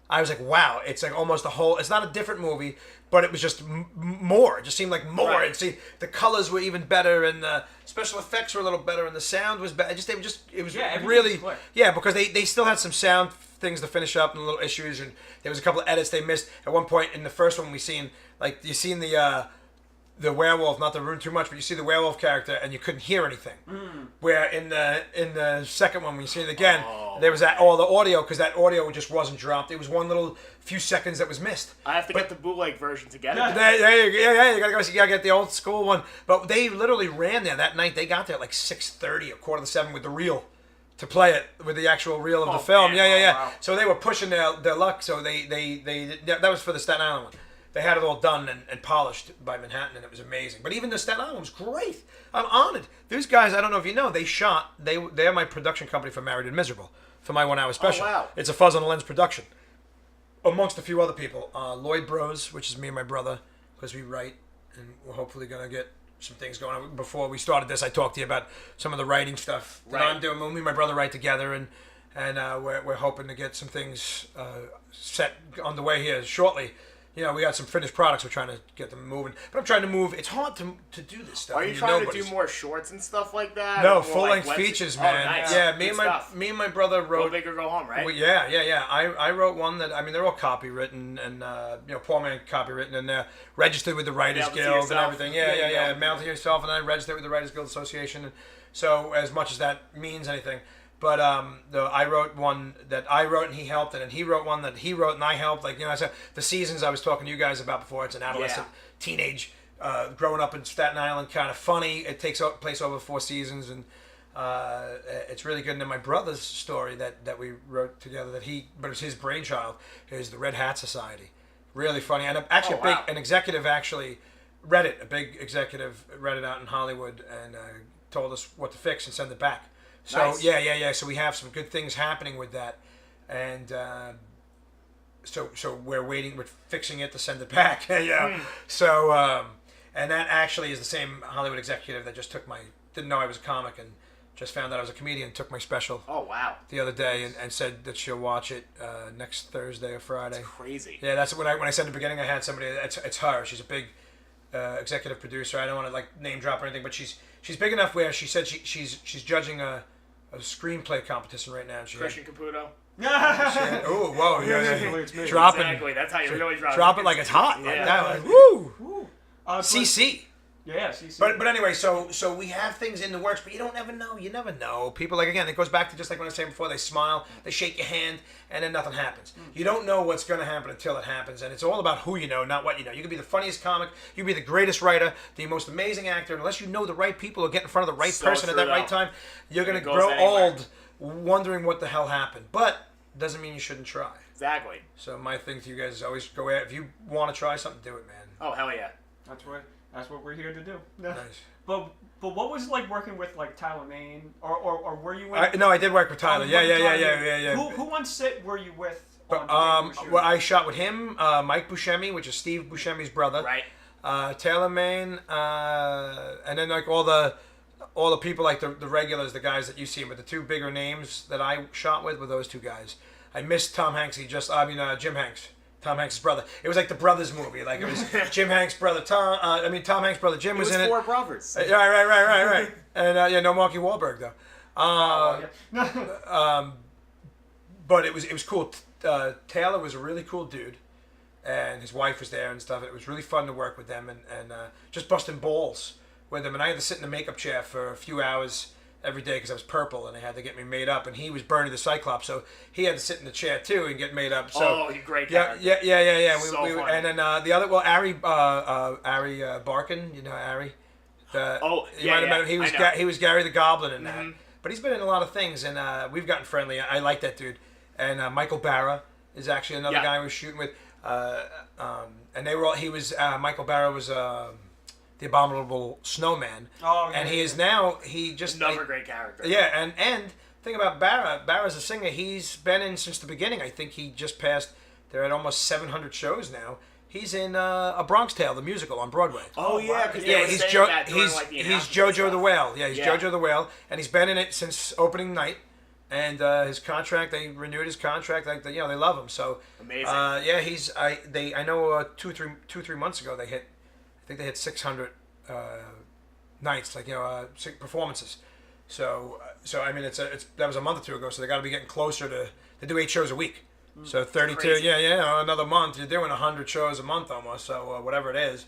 I was like, wow, it's like almost a whole, it's not a different movie, but it was just more. It just seemed like more.
Right.
And see, the colors were even better, and the special effects were a little better, and the sound was better. It was really, because they still had some sound things to finish up and little issues, and there was a couple of edits they missed. At one point in the first one, we seen, like, you seen the werewolf, not to ruin too much, but you see the werewolf character and you couldn't hear anything. Where in the second one, when you see it again, there was all the audio, because that audio just wasn't dropped. It was one little few seconds that was missed.
I have to get the bootleg version to get it.
You gotta get the old school one. But they literally ran there that night. They got there at like 6:30 or 6:45 with the reel to play it, with the actual reel of the film.
Man. Wow.
So they were pushing their luck. So they that was for the Staten Island one. They had it all done and polished by Manhattan, and it was amazing. But even the Staten Island was great. I'm honored. These guys, I don't know if you know, they're my production company for Married and Miserable, for my 1 hour special.
Oh, wow.
It's a Fuzz on the Lens production, amongst a few other people. Lloyd Bros, which is me and my brother, because we write, and we're hopefully going to get some things going on. Before we started this, I talked to you about some of the writing stuff that I'm doing. Me and my brother write together, and we're hoping to get some things set on the way here shortly. You know, we got some finished products. We're trying to get them moving. But I'm trying to move. It's hard to do this stuff.
Are you trying to do more shorts and stuff like that?
No, full-length features, man.
Nice.
Yeah, me and my brother wrote...
Go big or go home, right?
Well, yeah. I wrote one that, I mean, they're all copywritten, and, poor man copywritten, and they're registered with the Writers Guild and everything. Yeah. Mail to yourself, and I registered with the Writers Guild Association. And so, as much as that means anything... But I wrote one that I wrote and he helped, and then he wrote one that he wrote and I helped. Like, I said, the seasons I was talking to you guys about before. It's an adolescent, teenage, growing up in Staten Island, kind of funny. It takes place over 4 seasons, and it's really good. And then my brother's story that we wrote together, but it's his brainchild, is the Red Hat Society. Really funny, and actually an executive actually read it. A big executive read it out in Hollywood and told us what to fix and send it back. So nice. Yeah. So we have some good things happening with that, and so we're fixing it to send it back. So and that actually is the same Hollywood executive that just didn't know I was a comic and just found out I was a comedian. Took my special.
Oh wow!
The other day and said that she'll watch it next Thursday or Friday.
That's crazy.
Yeah, that's when I said in the beginning I had somebody. It's her. She's a big executive producer. I don't want to name drop or anything, but she's big enough where she said she's judging a screenplay competition right now.
Christian Caputo.
Oh, whoa!
Yeah.
Dropping.
Exactly. That's how you really
drop it like it's hot.
Yeah.
Like that. Woo! CC.
Yeah, CC.
But anyway, so we have things in the works, but you don't ever know. You never know. People, again, it goes back to just like when I was saying before, they smile, they shake your hand, and then nothing happens. You don't know what's going to happen until it happens, and it's all about who you know, not what you know. You could be the funniest comic, you could be the greatest writer, the most amazing actor, and unless you know the right people or get in front of the right person at that right time, you're going to grow old wondering what the hell happened. But doesn't mean you shouldn't try.
Exactly.
So my thing to you guys is always go out. If you want to try something, do it, man.
Oh, hell yeah.
That's what we're here to do.
Nice.
But what was it like working with Tyler Mane or were you?
No, I did work with Tyler. Yeah.
Who on set were you with?
Well, I shot with him, Mike Buscemi, which is Steve Buscemi's brother.
Right.
Taylor Mane, and then all the people the regulars, the guys that you see, but the 2 bigger names that I shot with were those 2 guys. I missed Tom Hanks. Jim Hanks. Tom Hanks' brother. It was like the brothers movie. Like it was Jim Hanks' brother Tom. Tom Hanks' brother Jim was in it.
4 brothers.
Right. And no Marky Wahlberg though. But it was cool. Taylor was a really cool dude, and his wife was there and stuff. It was really fun to work with them and just busting balls with them. And I had to sit in the makeup chair for a few hours every day because I was purple and they had to get me made up. And he was Bernie the Cyclops, so he had to sit in the chair too and get made up. So,
he's great
character. Yeah.
So funny.
And then the other, well, Ari Barkin, you know Ari. Met him. He was Garry the Goblin in that. But he's been in a lot of things, and we've gotten friendly. I like that dude. And Michael Barra is actually another guy we were shooting with. And they were all. Michael Barra was the Abominable Snowman. And he is now. He just
another great character.
Yeah, and thing about Barra. Barra's a singer. He's been in since the beginning. I think he just passed. They're at almost 700 shows now. He's in A Bronx Tale, the musical on Broadway. He's Jojo the Whale. Yeah, he's Jojo the Whale, and he's been in it since opening night. And his contract, they renewed his contract. They love him. So
amazing.
I know 2-3 months ago they hit 600 nights, performances. So I mean that was a month or two ago. So they got to be getting closer to. They do 8 shows a week. So 32,
crazy.
Another month. You're doing 100 shows a month almost. So whatever it is.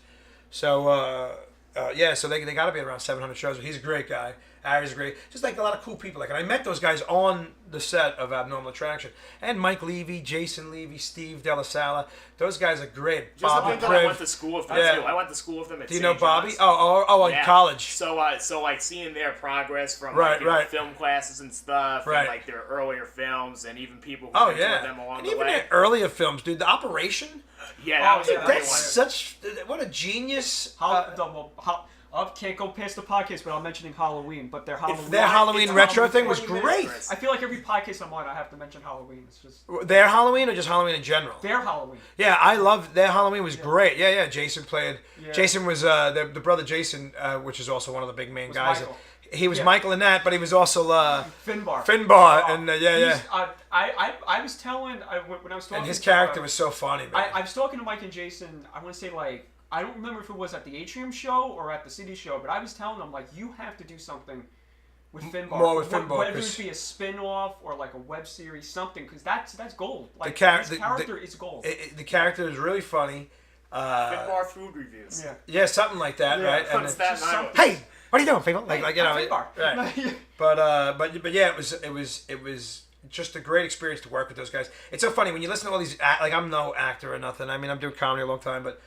So so they got to be around 700 shows. He's a great guy. Ari's great. Just like a lot of cool people. And I met those guys on the set of Abnormal Attraction. And Mike Levy, Jason Levy, Steve Della Sala. Those guys are great.
Just Bobby the I went to school with them too. I went to school with them at
Do you know
St.
Bobby?
John's.
In college.
So like seeing their progress from film classes and stuff, and like their earlier films, and even people who mentored them along the way.
Even their earlier films, dude. The Operation.
Yeah,
What a genius.
I can't go past the podcast without mentioning Halloween, but their
Halloween retro thing was great.
I feel like every podcast I'm on, I have to mention Halloween. It's just
their Halloween or just Halloween in general.
Their Halloween.
Yeah, I love their Halloween was great. Yeah. Jason played. Yeah. Jason was the brother Jason, which is also one of the big main guys.
Michael.
He was Michael in that, but he was also
Finbar. I was telling when I was talking.
And his character was so funny, man.
I was talking to Mike and Jason. I want to say I don't remember if it was at the Atrium show or at the City show, but I was telling them you have to do something with Finbar.
More with Finbar,
whether it be a spin-off or a web series, something, because that's gold. His character is gold.
The character is really funny.
Finbar food reviews.
Yeah, something like that, right?
And
hey, what are you doing, people?
Finbar.
Right. But yeah, it was just a great experience to work with those guys. It's so funny when you listen to all these. I'm no actor or nothing. I mean, I'm doing comedy a long time, but.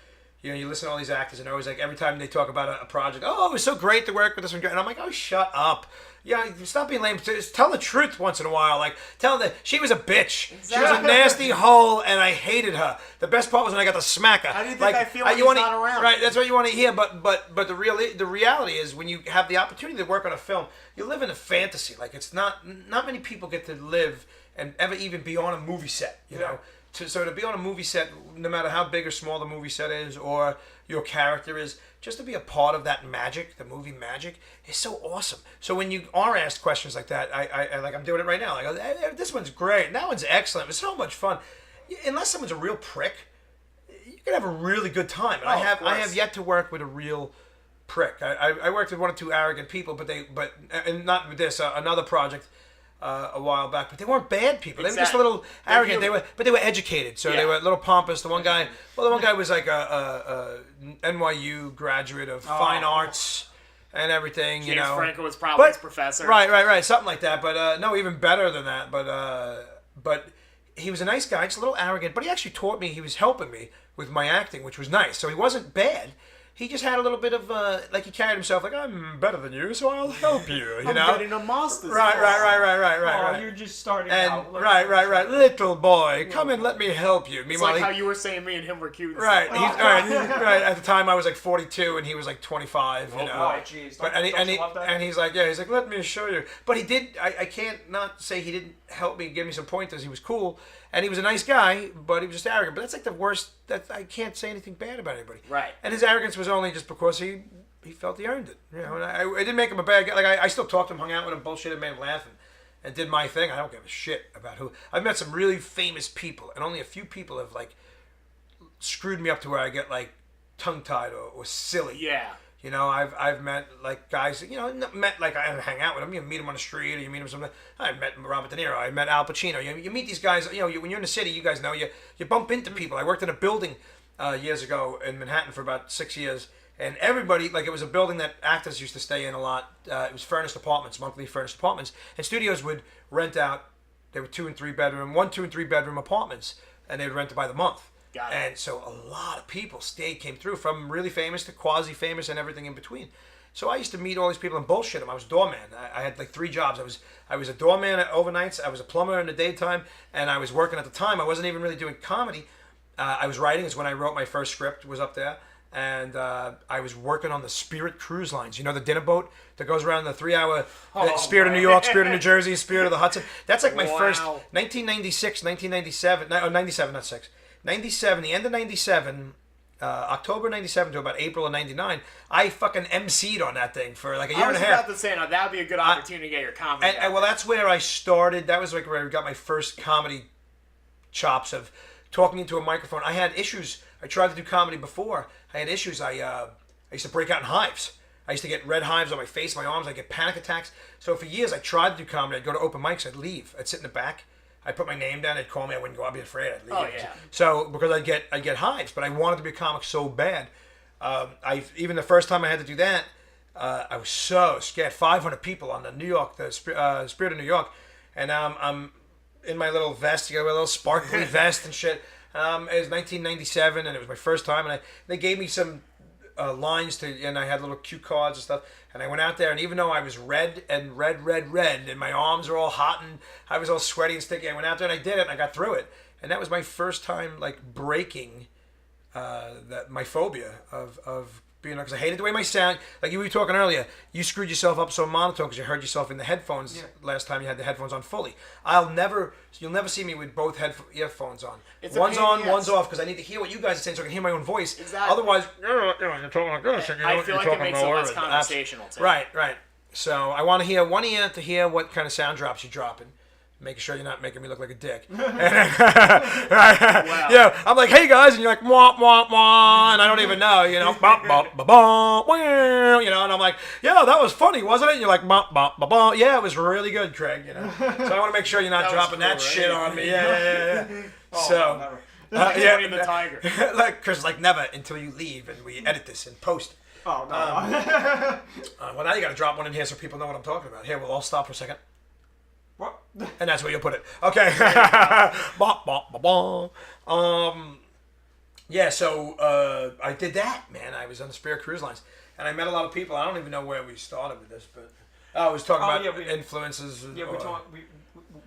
You listen to all these actors, and they're always every time they talk about a project, it was so great to work with this one. And I'm like, oh, shut up. Yeah, stop being lame. Just tell the truth once in a while. Tell them that she was a bitch. Exactly. She was a nasty hoe, and I hated her. The best part was when I got to smack her.
How do you think I feel when he's not around?
Right, that's what you want to hear. But the reality is when you have the opportunity to work on a film, you live in a fantasy. It's not many people get to live and ever even be on a movie set, you know? So to be on a movie set, no matter how big or small the movie set is or your character is, just to be a part of that magic, the movie magic, is so awesome. So when you are asked questions like that, I'm doing it right now. This one's great. That one's excellent. It was so much fun. Unless someone's a real prick, you can have a really good time. And I have yet to work with a real prick. I worked with 1 or 2 arrogant people, but not with this. Another project. A while back, but they weren't bad people. They were just a little arrogant. They were educated, so they were a little pompous. The one guy was like a NYU graduate of fine arts and everything.
James Franco was probably his professor.
Right, something like that. But no, even better than that. But he was a nice guy, just a little arrogant. But he actually taught me. He was helping me with my acting, which was nice. So he wasn't bad. He just had a little bit of he carried himself I'm better than you, so I'll help you.
I'm getting a master's.
Right.
Oh, you're just starting out.
Right. Little boy, come and let me help you.
Meanwhile, it's like how you were saying me and him were cute.
Right. Right. At the time, I was 42 and he was 25. You know.
Oh, jeez.
And he's like, let me show you. But he did. I can't not say he didn't help me, give me some pointers. He was cool. And he was a nice guy, but he was just arrogant. But that's the worst. That I can't say anything bad about anybody.
Right.
And his arrogance was only just because he felt he earned it. And I didn't make him a bad guy. I still talked to him, hung out with him, bullshitted, made him laugh, and did my thing. I don't give a shit about who. I've met some really famous people, and only a few people have screwed me up to where I get tongue-tied or silly.
Yeah.
You know, I've met like guys, you know, met like I hang out with them. You meet them on the street, or you meet them something. I met Robert De Niro. I met Al Pacino. You meet these guys. You know, when you're in the city, you guys know you bump into people. I worked in a building years ago in Manhattan for about 6 years, and everybody like it was a building that actors used to stay in a lot. It was furnished apartments, monthly furnished apartments, and studios would rent out. They were 2 and 3 bedroom, 1, 2 and 3 bedroom apartments, and they would rent it by the month.
Got it.
And so a lot of people came through from really famous to quasi-famous and everything in between. So I used to meet all these people and bullshit them. I was a doorman. I had like 3 jobs. I was a doorman at overnights. I was a plumber in the daytime, and I was working at the time. I wasn't even really doing comedy. I was writing. It's when I wrote my first script. Was up there, and I was working on the Spirit cruise lines. You know, the dinner boat that goes around the 3-hour Spirit of New York, Spirit of New Jersey, Spirit of the Hudson. That's like my first 1996, 1997, no, 97, not 6. 97, the end of 97, October 97 to about April of 99, I fucking MC'd on that thing for like a year and a half.
I was about to say, now that would be a good opportunity to get your comedy.
Well, that's where I started. That was like where I got my first comedy chops of talking into a microphone. I had issues. I tried to do comedy before. I had issues. I used to break out in hives. I used to get red hives on my face, my arms. I'd get panic attacks. So for years, I tried to do comedy. I'd go to open mics. I'd leave. I'd sit in the back. I'd put my name down. They'd call me. I wouldn't go. I'd be afraid. I'd leave.
Oh, yeah.
So because I'd get hives, but I wanted to be a comic so bad. Even the first time I had to do that, I was so scared. 500 people on the New York, the Spirit of New York, and I'm in my little vest. You know, my little sparkly vest and shit. It was 1997, and it was my first time, and they gave me some lines and I had little cue cards and stuff. And I went out there, and even though I was red, and my arms were all hot, and I was all sweaty and sticky, I went out there and I did it, and I got through it. And that was my first time, like, breaking my phobia of being, because I hated the way my sound, like you were talking earlier, you screwed yourself up so monotone because you heard yourself in the headphones last time you had the headphones on fully. You'll never see me with both earphones on. One's on, one's off, because I need to hear what you guys are saying so I can hear my own voice.
Exactly.
Otherwise, you're talking like this. And
I feel like it makes it less conversational, too.
Right. So I want to hear one ear to hear what kind of sound drops you're dropping. Making sure you're not making me look like a dick. Wow. Yeah, I'm like, hey guys, and you're like, wah, wah, wah, and I don't even know, you know, bop, bop, bop, bop, wah, you know, and I'm like, yeah, that was funny, wasn't it? And you're like, bop, bop, bop, bop. Yeah, it was really good, Craig, you know. So I want to make sure you're not dropping that shit on me. Yeah.
Oh,
so,
never. The Tiger.
Like Chris, like never until you leave and we edit this and post.
Oh no.
Well, now you got to drop one in here so people know what I'm talking about. Here, we'll all stop for a second.
What?
And that's where you'll put it. Okay. Yeah, so I did that, man. I was on the Spirit Cruise Lines. And I met a lot of people. I don't even know where we started with this, but I was talking about influences.
Yeah,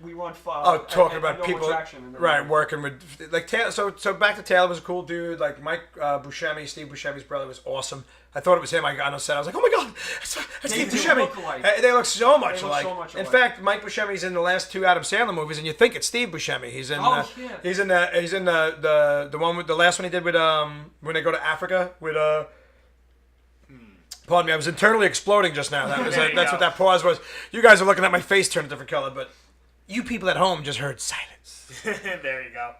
we were on fire.
Oh, talking about people, right? Working with like Taylor. So back to Taylor was a cool dude. Like Mike Buscemi, Steve Buscemi's brother was awesome. I thought it was him. I got on set. I was like, oh my god, that's Steve Buscemi. They look so much alike. In fact, Mike Buscemi's in the last 2 Adam Sandler movies, and you think it's Steve Buscemi. He's in. He's in the one with the last one he did with when they go to Africa with Pardon me, I was internally exploding just now. That's what that pause was. You guys are looking at my face turn a different color, but you people at home just heard silence.
There you go.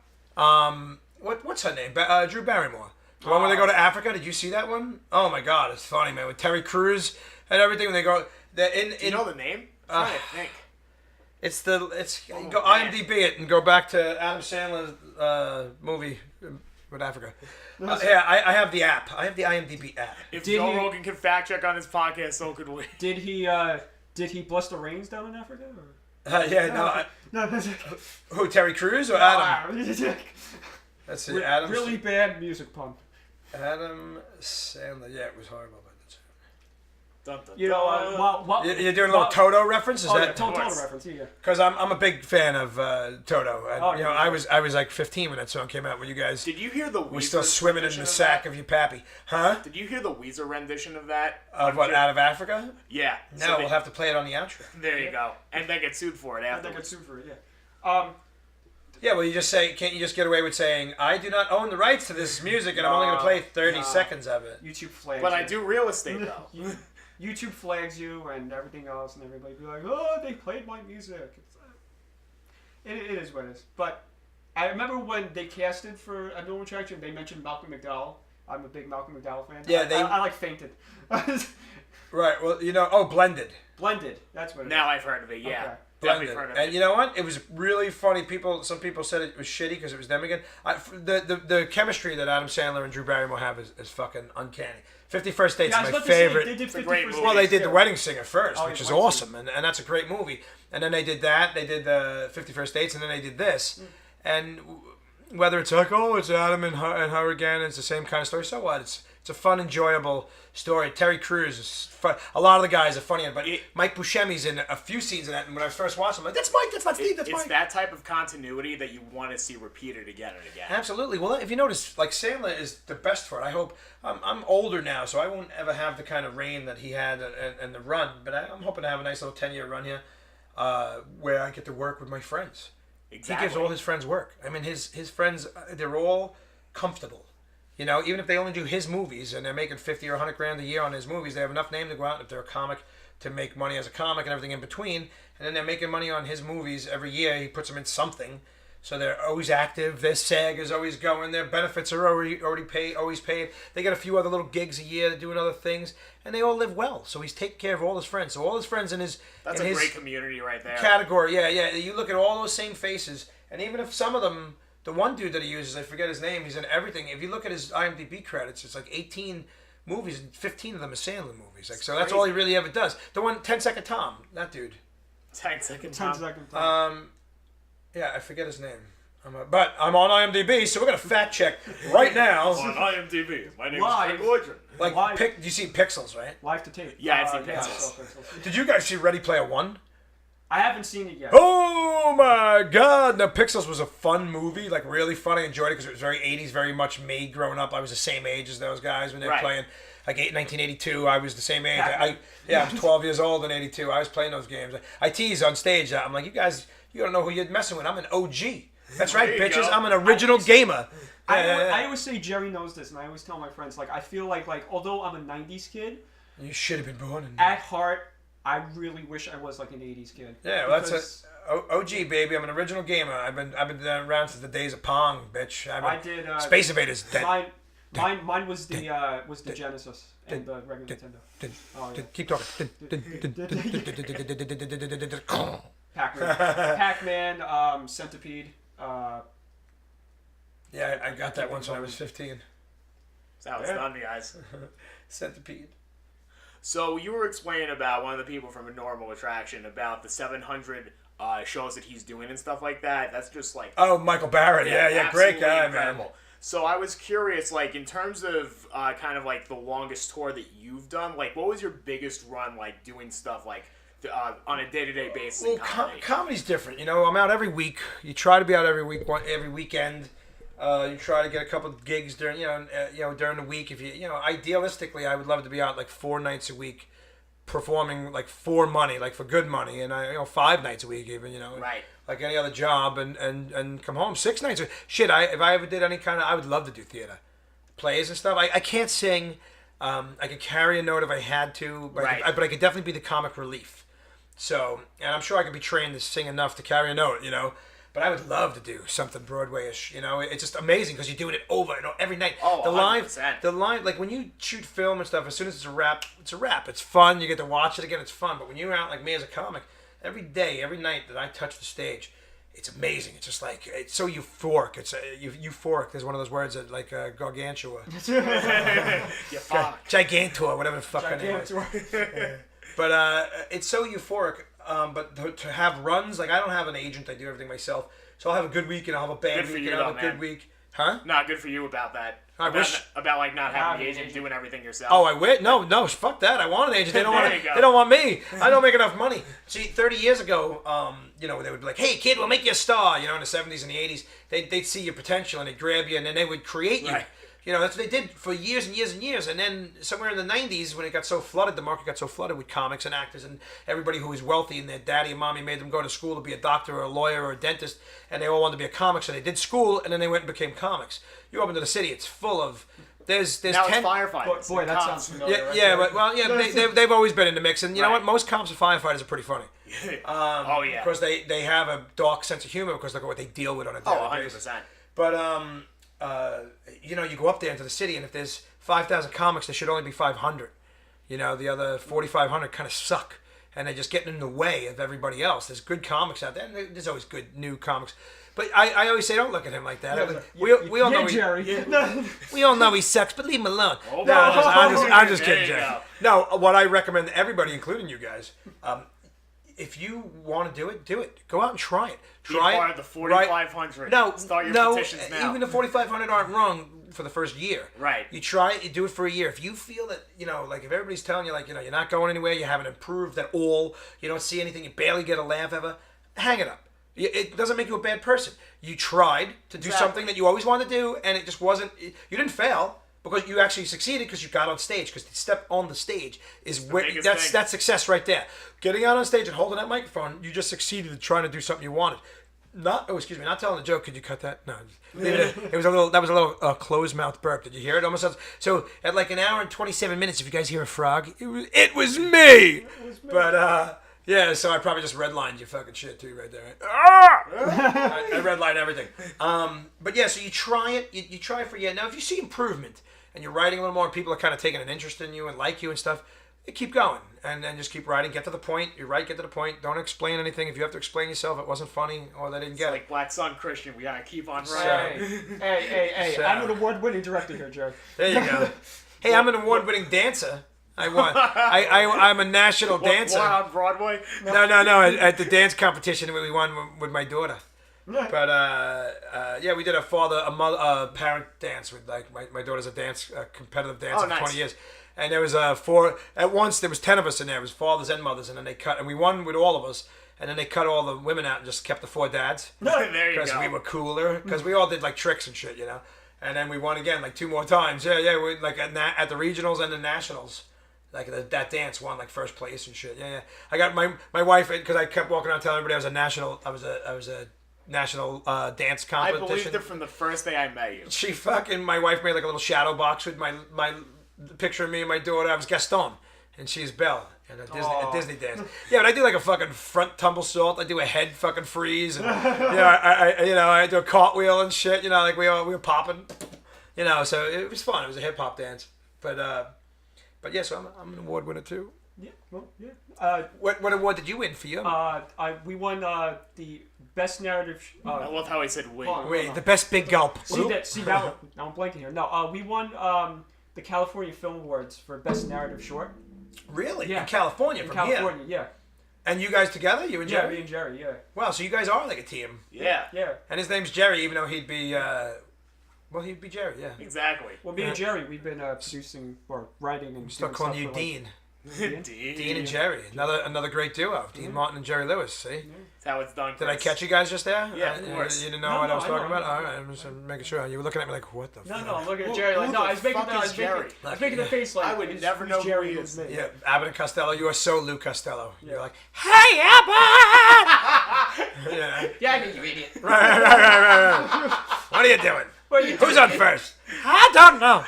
What's her name? Drew Barrymore. The one where they go to Africa. Did you see that one? Oh my god, it's funny, man. With Terry Crews and everything when they go.
Do you know the name? I'm trying to think.
You go IMDb it and go back to Adam Sandler's movie with Africa. Yeah, I have the app. I have the IMDb app.
If Joe Rogan can fact check on his podcast, so could we.
Did he bless the rains down in Africa? Or?
No. Who, Terry Crews or Adam? Let's see. Adam.
Really bad music pun.
Adam Sandler. Yeah, it was horrible.
Dun, dun,
you know,
you're doing a little Toto reference. Is that
Toto reference? Yeah.
Because I'm a big fan of Toto. And, I was like 15 when that song came out. When you guys
did you hear the
We're still swimming in the sack of your pappy, huh?
Did you hear the Weezer rendition of that?
Of what? Out of Africa?
Yeah.
No, we'll have to play it on the outro.
There you go. And then get sued for it after.
Yeah, well, you just say, can't you just get away with saying, I do not own the rights to this music, and I'm only going to play 30 seconds of it.
YouTube flags.
But I do real estate though.
YouTube flags you and everything else, and everybody be like, "Oh, they played my music." It is what it is. But I remember when they casted for a Normal Attraction, they mentioned Malcolm McDowell, I'm a big Malcolm McDowell fan.
Yeah,
I like Fainted.
Right. Well, Blended.
Blended. That's what it is.
Now I've heard of it. Yeah.
Okay.
Definitely
Blended.
heard of
And
it.
you know what? It was really funny. Some people said it was shitty because it was them again. The chemistry that Adam Sandler and Drew Barrymore have is fucking uncanny. 50 First Dates
Yeah, I was
is my
about to say,
favorite.
they did
a
50
great
First
movie.
Well, they
Dates,
did The
too.
Wedding Singer first,
Oh,
which
yeah,
is
Wedding
awesome, and that's a great movie. And then they did that. They did the 50 First Dates, and then they did this. And whether it's like, oh, it's Adam and her again, it's the same kind of story. So what? It's a fun, enjoyable story. Terry Crews is fun. A lot of the guys are funny, but Mike Buscemi's in a few scenes in that. And when I first watched him, I'm like, that's Mike. That's not Steve. That's
It's
Mike.
that type of continuity that you want to see repeated again and again.
Absolutely. Well, if you notice, like Sandler is the best for it. I hope I'm older now, so I won't ever have the kind of reign that he had and the run. But I'm hoping to have a nice little 10-year run here, where I get to work with my friends.
Exactly.
He gives all his friends work. I mean, his friends, they're all comfortable. You know, even if they only do his movies and they're making 50 or 100 grand a year on his movies, they have enough name to go out if they're a comic to make money as a comic and everything in between. And then they're making money on his movies every year. He puts them in something. So they're always active. Their SAG is always going. Their benefits are already paid, always paid. They get a few other little gigs a year to doing other things. And they all live well. So he's taking care of all his friends. So all his friends in his...
That's
in
a
his
great community right there.
category. Yeah. You look at all those same faces. And even if some of them... The one dude that he uses, I forget his name, he's in everything. If you look at his IMDb credits, it's like 18 movies and 15 of them are Sandler movies. Like, so that's all he really ever does. The one, 10 Second Tom, that dude.
10 second
10
time.
second time.
Yeah, I forget his name. But I'm on IMDb, so we're going to fact check right now.
On IMDb. My name
Live.
is Loydgren.
Like,
Live.
you see Pixels, right?
Live to tape.
Yeah, I've seen
yeah,
Pixels.
so Pixels.
Did you guys see Ready Player One?
I haven't seen it yet.
Oh my God! Now Pixels was a fun movie, like really fun. I enjoyed it because it was very 80s, very much me growing up. I was the same age as those guys when they were
Right.
playing. Like 1982, I was the same age.
Pac-Man.
I was 12 years old in 82. I was playing those games. I tease on stage. I'm like, you guys, you don't know who you're messing with. I'm an OG. That's right,
There you
bitches.
go.
I'm an original gamer.
I always say Jerry knows this, and I always tell my friends, like, I feel like although I'm a 90s kid,
You should have been born in.
at heart, I really wish I was like an 80s kid.
Yeah, well, that's
Because
OG, baby. I'm an original gamer. I've been around since the days of Pong, bitch.
I did.
Space Invaders. Dead.
Mine was the Genesis and the regular Nintendo. Oh, yeah.
Keep talking.
Pac-Man, Centipede.
Yeah, I got that once when I was 15.
That's how it's done, guys.
Centipede.
So you were explaining about one of the people from A Normal Attraction about the 700 shows that he's doing and stuff like that. That's just like...
Oh, Michael Barrett. Yeah, great
absolutely
guy,
incredible.
man.
So I was curious, like, in terms of kind of like the longest tour that you've done, like, what was your biggest run, like, doing stuff like on a day-to-day basis in
Well,
comedy?
comedy's different. You know, I'm out every week. You try to be out every weekend. You try to get a couple of gigs during, during the week. If idealistically, I would love to be out like 4 nights a week, performing like for money, like for good money, and 5 nights a week even,
Right.
like any other job, and come home 6 nights. Shit, if I ever did any kind of, I would love to do theater, plays and stuff. I can't sing. I could carry a note if I had to, but,
Right.
but I could definitely be the comic relief. So, and I'm sure I could be trained to sing enough to carry a note, But I would love to do something Broadway-ish, It's just amazing because you're doing it over, every night.
Oh,
the
100%.
live, like when you shoot film and stuff, as soon as it's a wrap, it's a wrap. It's fun. You get to watch it again. It's fun. But when you're out like me as a comic, every day, every night that I touch the stage, it's amazing. It's just like, it's so euphoric. It's euphoric. There's one of those words that like GAR-GAN-CHA.
You fuck.
Gigantor, whatever the fuck her name is. But it's so euphoric. But to have runs, like I don't have an agent. I do everything myself. So I'll have a good week and I'll have a bad
Good for
week
you,
and I'll have
though,
a good
man.
week. Huh?
Not good for you about that.
I wish-
About like not having the
Having an
agent
agent.
doing everything yourself.
Oh, I wait. No, fuck that. I want an agent. They don't
There
want.
you go.
They don't want me. I don't make enough money. See, 30 years ago, they would be like, "Hey, kid, we'll make you a star." In the 70s and the 80s, they'd see your potential and they'd grab you and then they would create you.
Right.
That's what they did for years and years and years. And then somewhere in the 90s, when it got so flooded, the market got so flooded with comics and actors and everybody who was wealthy and their daddy and mommy made them go to school to be a doctor or a lawyer or a dentist, and they all wanted to be a comic, so they did school and then they went and became comics. You open to the city, it's full of. There's
now
10
it's firefighters.
Boy, that
cops.
sounds familiar.
Yeah,
right
yeah,
there.
they've always been in the mix, and you know
Right.
what? Most cops and firefighters are pretty funny.
Oh yeah.
Because they have a dark sense of humor because look at what they deal with on a daily
Oh,
basis.
100%.
But you go up there into the city, and if there's 5,000 comics, there should only be 500. The other 4,500 kind of suck, and they're just getting in the way of everybody else. There's good comics out there, and there's always good new comics. But I always say, don't look at him like that. We all know
Jerry.
we all know he sucks, but leave him alone.
Oh,
No, I'm just kidding,
there you
Jerry. No, what I recommend to everybody, including you guys, if you want to do it. Go out and try it. Try
part of the 4,500.
No,
Start your petitions now.
Even the 4,500 aren't wrong for the first year.
Right.
You try it. You do it for a year. If you feel that like if everybody's telling you you're not going anywhere, you haven't improved at all, you don't see anything, you barely get a laugh ever, hang it up. It doesn't make you a bad person. You tried to do something that you always wanted to do, and it just wasn't. You didn't fail. Because you actually succeeded because you got on stage. Because the step on the stage is where that's success right there. Getting out on stage and holding that microphone, you just succeeded in trying to do something you wanted. Not telling a joke. Could you cut that? No, it was a little closed mouth burp. Did you hear it? Almost sounds, so at like an hour and 27 minutes. If you guys hear a frog, it was me. But yeah, so I probably just redlined your fucking shit too right there. Right? I redlined everything. But yeah, so you try it. You try it for a year. Now, if you see improvement and you're writing a little more, and people are kind of taking an interest in you and like you and stuff, you keep going and then just keep writing. Get to the point. You write. Get to the point. Don't explain anything. If you have to explain yourself, it wasn't funny or they didn't get it.
Like Black Sun Christian, we gotta keep on
So-
writing.
Hey!
So-
I'm an award-winning director here, Joe.
There you go. Hey, I'm an award-winning dancer. I'm a national dancer.
What on Broadway?
No. At the dance competition, we won with my daughter. But yeah, we did a parent dance with my daughter's a competitive dancer for 20 years, and there was at once there was 10 of us in there. It was fathers and mothers, and then they cut, and we won with all of us, and then they cut all the women out and just kept the 4 dads.
There you
Because
go.
we were cooler, because we all did like tricks and shit, and then we won again 2 more times. Yeah, we at the regionals and the nationals. That dance won first place and shit. Yeah. I got my wife, because I kept walking around telling everybody I was a national dance competition.
I believed it from the first day I met you.
My wife made a little shadow box with my picture of me and my daughter. I was Gaston and she's Belle and a Disney dance. Yeah, but I do a fucking front tumble sault. I do a head fucking freeze and I do a cartwheel and shit. We were popping. So it was fun. It was a hip hop dance. But yeah, so I'm an award winner too.
Yeah, well, yeah.
What award did you win for you?
We won the best narrative.
I love how he said wait.
Wait, the best big gulp.
See that one? Now I'm blanking here. No, we won the California Film Awards for best narrative short.
Really?
Yeah.
In California,
In
from
California,
here?
yeah.
And you guys together? You and
Yeah,
Jerry?
me and Jerry, yeah.
Wow, so you guys are like a team.
Yeah.
Yeah.
And his name's Jerry, even though he'd be, he'd be Jerry, yeah.
Exactly.
Well, me and Jerry, we've been producing or writing and
Start
doing
calling you
stuff for,
Dean.
Dean
And Jerry. Another great duo. Dean Martin and Jerry Lewis, see?
That's how it's done.
Did I catch you guys just there?
Yeah, of course.
You didn't know what I was talking about? All right, I'm just making sure. You were looking at me like, what the fuck?
No, I'm looking at Jerry like, no, I was making the face like,
I would never know who
Jerry
he
is.
is.
Me.
Yeah, Abbott and Costello. You are so Lou Costello.
Yeah.
You're like, hey, Abbott! yeah.
Yeah, I mean, you idiot.
Right. What are you doing?
What are you
Who's
doing?
on first? I don't know.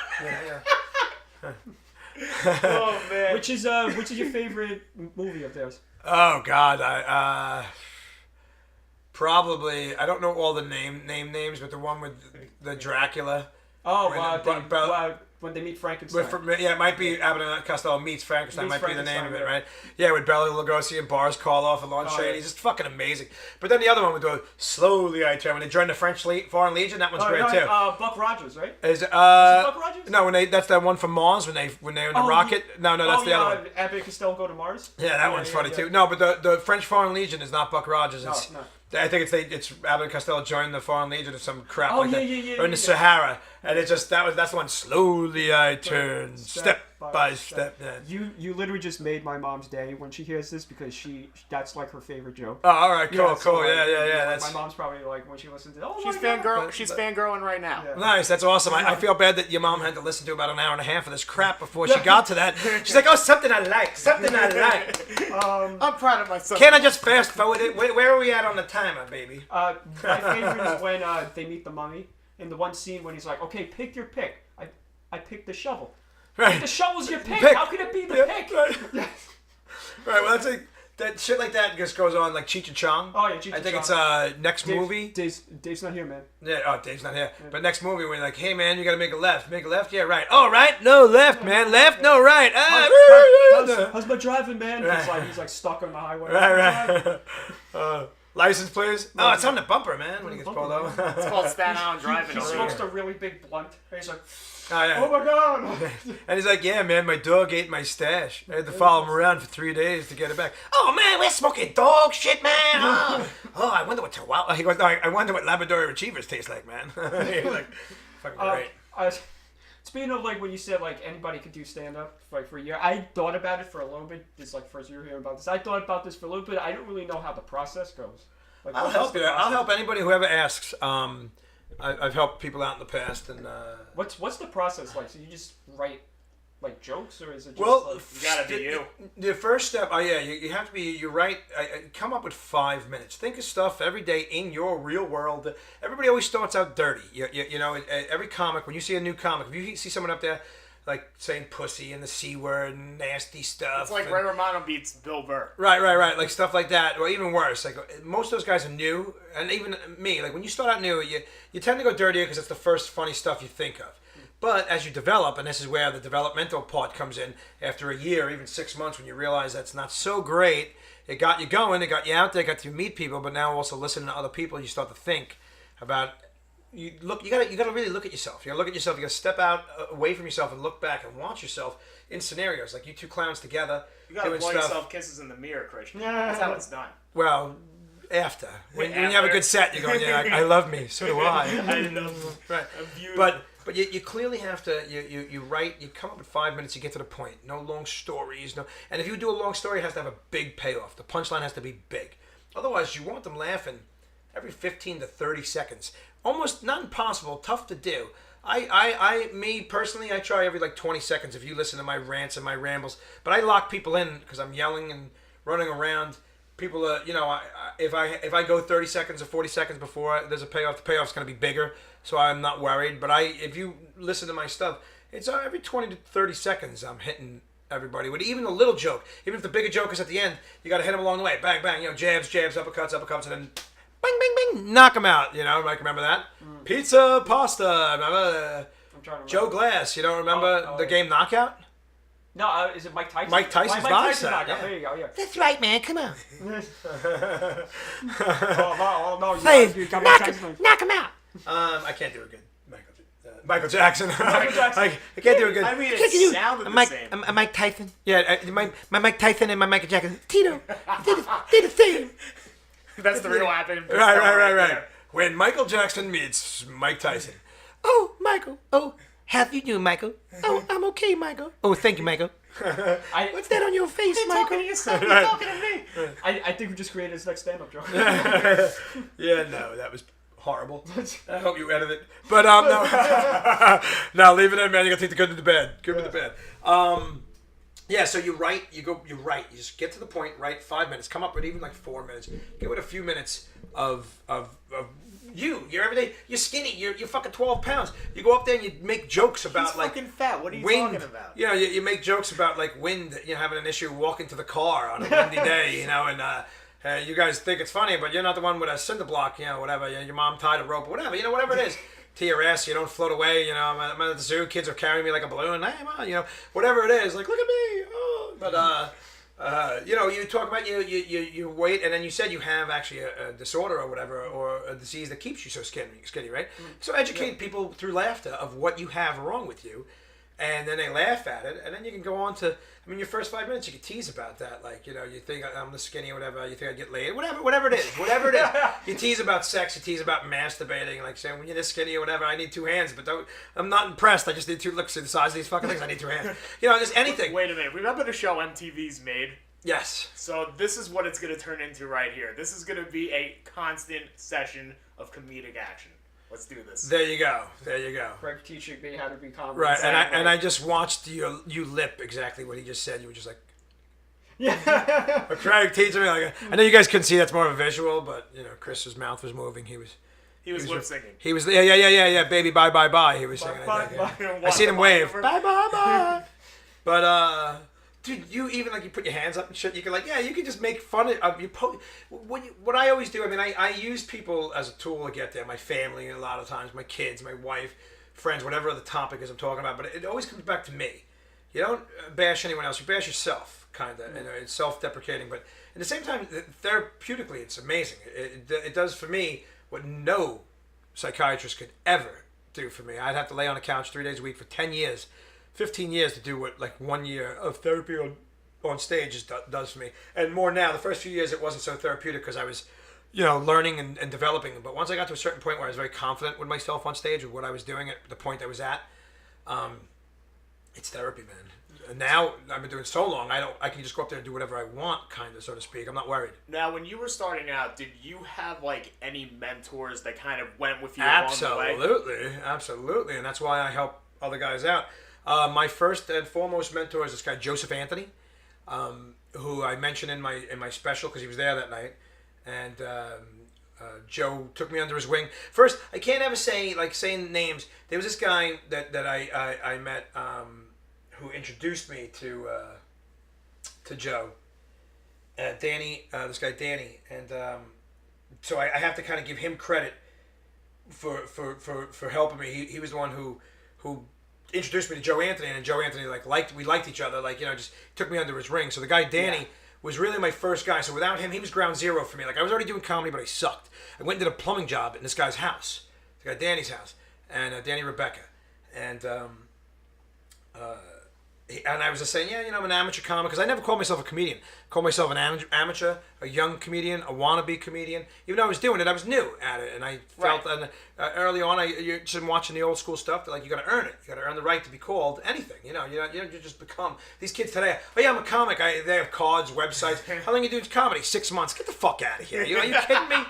Oh man.
Which is your favorite movie of theirs?
Oh God, I probably I don't know all the names, but the one with the Dracula.
Oh,
When
when they meet Frankenstein.
Yeah, it might be Abbott and Costello meets Frankenstein.
Meets
Might be the name of it,
Frankenstein,
right? Yeah, with Bela Lugosi and Boris Karloff and Lon Chaney. He's just fucking amazing. But then the other one would do slowly I turn when they joined the French Foreign Legion. That one's great too.
Buck Rogers, right?
Is it
Buck Rogers?
No, that's that one from Mars when they're in the rocket. No, that's the other one.
Abbott and Costello go to Mars.
Yeah, that one's funny too. No, but the French Foreign Legion is not Buck Rogers. It's,
No.
I think it's Abbott and Costello joined the Foreign Legion or some crap like that.
Yeah,
or in the Sahara, and it's just that's the one. Slowly I turn, step by step. Yeah.
You literally just made my mom's day when she hears this because that's like her favorite joke.
Oh, all right, cool,
Yeah, so,
cool.
like,
Yeah.
like,
That's
my mom's probably like when she listens to it. Oh
She's
my God.
fangirl. She's fangirling right now.
Yeah.
nice. That's awesome. I feel bad that your mom had to listen to about an hour and a half of this crap before she got to that. She's like, oh, something I like.
I'm proud of myself.
Can't I just fast forward it? Where are we at on the timer, baby?
My favorite is when they meet the mummy in the one scene when he's like, okay, pick your pick. I picked the shovel.
Right.
The shovel's your pick.
Pick.
How could it be the
Yeah,
pick?
Right. Right. Well, that shit like that just goes on like Cheech and Chong.
Oh yeah, Cheech and
I think
Chong.
it's next movie.
Dave's not here, man.
Yeah, oh, Dave's not here. Yeah. But next movie, we're like, hey man, you gotta make a left. Make a left? Yeah, right. Oh, right? No, left, man. Left, no, right.
How's my driving, man?
Right.
He's like stuck on the highway.
Right. License, please. Oh, it's on the bumper, man, when he gets pulled over.
It's called Staten Island driving.
He smokes a really big blunt. And he's like,
oh, yeah.
oh my god.
And he's like, yeah, man, my dog ate my stash. I had to follow him around for 3 days to get it back. Oh, man, we're smoking dog shit, man. Oh, I wonder what Chihuahua... He goes, no, I wonder what Labrador Retrievers taste like, man. He's like, fucking great.
Speaking of like when you said like anybody could do stand up like for a year, I thought about it for a little bit. This like first year hearing about this, I thought about this for a little bit. I don't really know how the process goes. Like,
I'll help you. I'll help anybody who ever asks. I've helped people out in the past, and
what's the process like? So you just write like jokes, or is it just
well,
like,
you gotta be you?
The first step, you have to be. You write. Come up with 5 minutes. Think of stuff every day in your real world. Everybody always starts out dirty. You know, every comic. When you see a new comic, if you see someone up there like saying pussy and the C word and nasty stuff.
It's like Ray Romano beats Bill Burr.
Right. Like stuff like that. Or even worse, like most of those guys are new, and even me, like when you start out new, you tend to go dirtier because it's the first funny stuff you think of. But as you develop, and this is where the developmental part comes in, after a year, even 6 months, when you realize that's not so great, it got you going, it got you out there, got you to meet people, but now also listening to other people, you start to think about. You gotta really look at yourself. You gotta look at yourself. You gotta step out away from yourself and look back and watch yourself in scenarios like you two clowns together.
You gotta blow yourself kisses in the mirror, Christian. That's how it's done.
Well, after when you have a good set, you're going, yeah, I love me. So do I.
I love
right. But you clearly have to you write. You come up with 5 minutes. You get to the point. No long stories. No. And if you do a long story, it has to have a big payoff. The punchline has to be big. Otherwise, you want them laughing every 15 to 30 seconds. Almost not impossible, tough to do. Me personally, I try every like 20 seconds if you listen to my rants and my rambles. But I lock people in because I'm yelling and running around. People, if I go 30 seconds or 40 seconds before there's a payoff, the payoff's going to be bigger. So I'm not worried. But if you listen to my stuff, it's every 20 to 30 seconds I'm hitting everybody with even a little joke. Even if the bigger joke is at the end, you got to hit them along the way. Bang, bang, jabs, uppercuts, and then bang, bang, bang, knock them out. Like, remember that? Pizza, pasta. Remember
I'm trying to remember.
Joe Glass. You don't remember the game Knockout?
No, is it Mike Tyson?
Mike Tyson's
Mike
boxer.
Tyson
Yeah.
There you go. Yeah.
That's right, man. Come on.
Oh no! You got Mike Tyson.
Knock him out. I can't do a good Michael Jackson.
Michael Jackson.
I can't do a good.
I mean, it sounded the same.
Mike Tyson. Yeah, my Mike Tyson and my Michael Jackson. Tito did the same.
That's the real happen.
Right. When Michael Jackson meets Mike Tyson. Oh, Michael. Oh, how you doing, Michael? Oh, I'm okay, Michael. Oh, thank you, Michael. What's that on your face, Michael?
Talking to yourself. You're talking to me.
I think we just created his next stand-up joke.
Yeah, no, that was horrible. I hope you edit it. But no, no, leave it in, man. You gotta take the good to the bad. Good with the bad. Yeah, so you write. You just get to the point. Write 5 minutes. Come up with even like 4 minutes. Get with a few minutes of you. You're everyday. You're skinny. You're fucking 12 pounds. You go up there and you make jokes about
He's
like
fucking fat. What are you
wind.
talking about?
You make jokes about like wind. Having an issue walking to the car on a windy day. And you guys think it's funny, but you're not the one with a cinder block. Whatever. Your mom tied a rope or whatever. Whatever it is. To your ass, you don't float away. I'm at the zoo. Kids are carrying me like a balloon. Hey, man, whatever it is. Like, look at me. Oh. But you talk about you weight, and then you said you have actually a disorder or whatever, or a disease that keeps you so skinny, right? So educate people through laughter of what you have wrong with you, and then they laugh at it, and then you can go on to. Your first 5 minutes you can tease about that, like you think I'm the skinny or whatever. You think I get laid, whatever it is. You tease about sex, you tease about masturbating, like saying when you're this skinny or whatever. I need 2 hands, but I'm not impressed. I just need 2. Look, see the size of these fucking things. I need 2 hands. Just anything.
Wait a minute. Remember the show MTV's Made?
Yes.
So this is what it's going to turn into right here. This is going to be a constant session of comedic action. Let's do this.
There you go.
Greg teaching me how to be calm.
Right, and I just watched you lip exactly what he just said. You were just like,
yeah.
Craig teaching me like. I know you guys couldn't see that's more of a visual, but Chris's mouth was moving. He was
lip syncing.
He was yeah. Baby, bye bye bye. He was singing.
Bye.
I seen him wave. Bye bye bye. But Dude, you even like you put your hands up and shit. You can you can just make fun of you. What I always do. I mean, I use people as a tool to get there. My family, a lot of times, my kids, my wife, friends, whatever the topic is I'm talking about. But it always comes back to me. You don't bash anyone else. You bash yourself, kind of. And it's self-deprecating, but at the same time, therapeutically, it's amazing. It does for me what no psychiatrist could ever do for me. I'd have to lay on a couch 3 days a week for 10 years. 15 years to do what like 1 year of therapy on stage does for me, and more now. The first few years it wasn't so therapeutic because I was, learning and developing. But once I got to a certain point where I was very confident with myself on stage with what I was doing at the point I was at, it's therapy, man. And now I've been doing so long, I can just go up there and do whatever I want, kind of, so to speak. I'm not worried.
Now, when you were starting out, did you have like any mentors that kind of went with you along the way?
Absolutely, and that's why I help other guys out. My first and foremost mentor is this guy Joseph Anthony, who I mentioned in my special because he was there that night, and Joe took me under his wing. First, I can't ever say saying names. There was this guy that I met who introduced me to Joe, Danny. This guy Danny, and so I have to kind of give him credit for helping me. He was the one who introduced me to Joe Anthony, and Joe Anthony we liked each other, just took me under his ring. So the guy Danny was really my first guy. So without him, he was ground zero for me. I was already doing comedy, but I sucked. I went and did a plumbing job in this guy's house, the guy Danny's house, and Danny Rebecca, and I was just saying, I'm an amateur comic, because I never called myself a comedian. I called myself an amateur, a young comedian, a wannabe comedian. Even though I was doing it, I was new at it, and I felt early on, you're just watching the old school stuff, that you got to earn it. You got to earn the right to be called anything. You just become these kids today. Oh yeah, I'm a comic. They have cards, websites. How long you do comedy? 6 months. Get the fuck out of here. Are you kidding me?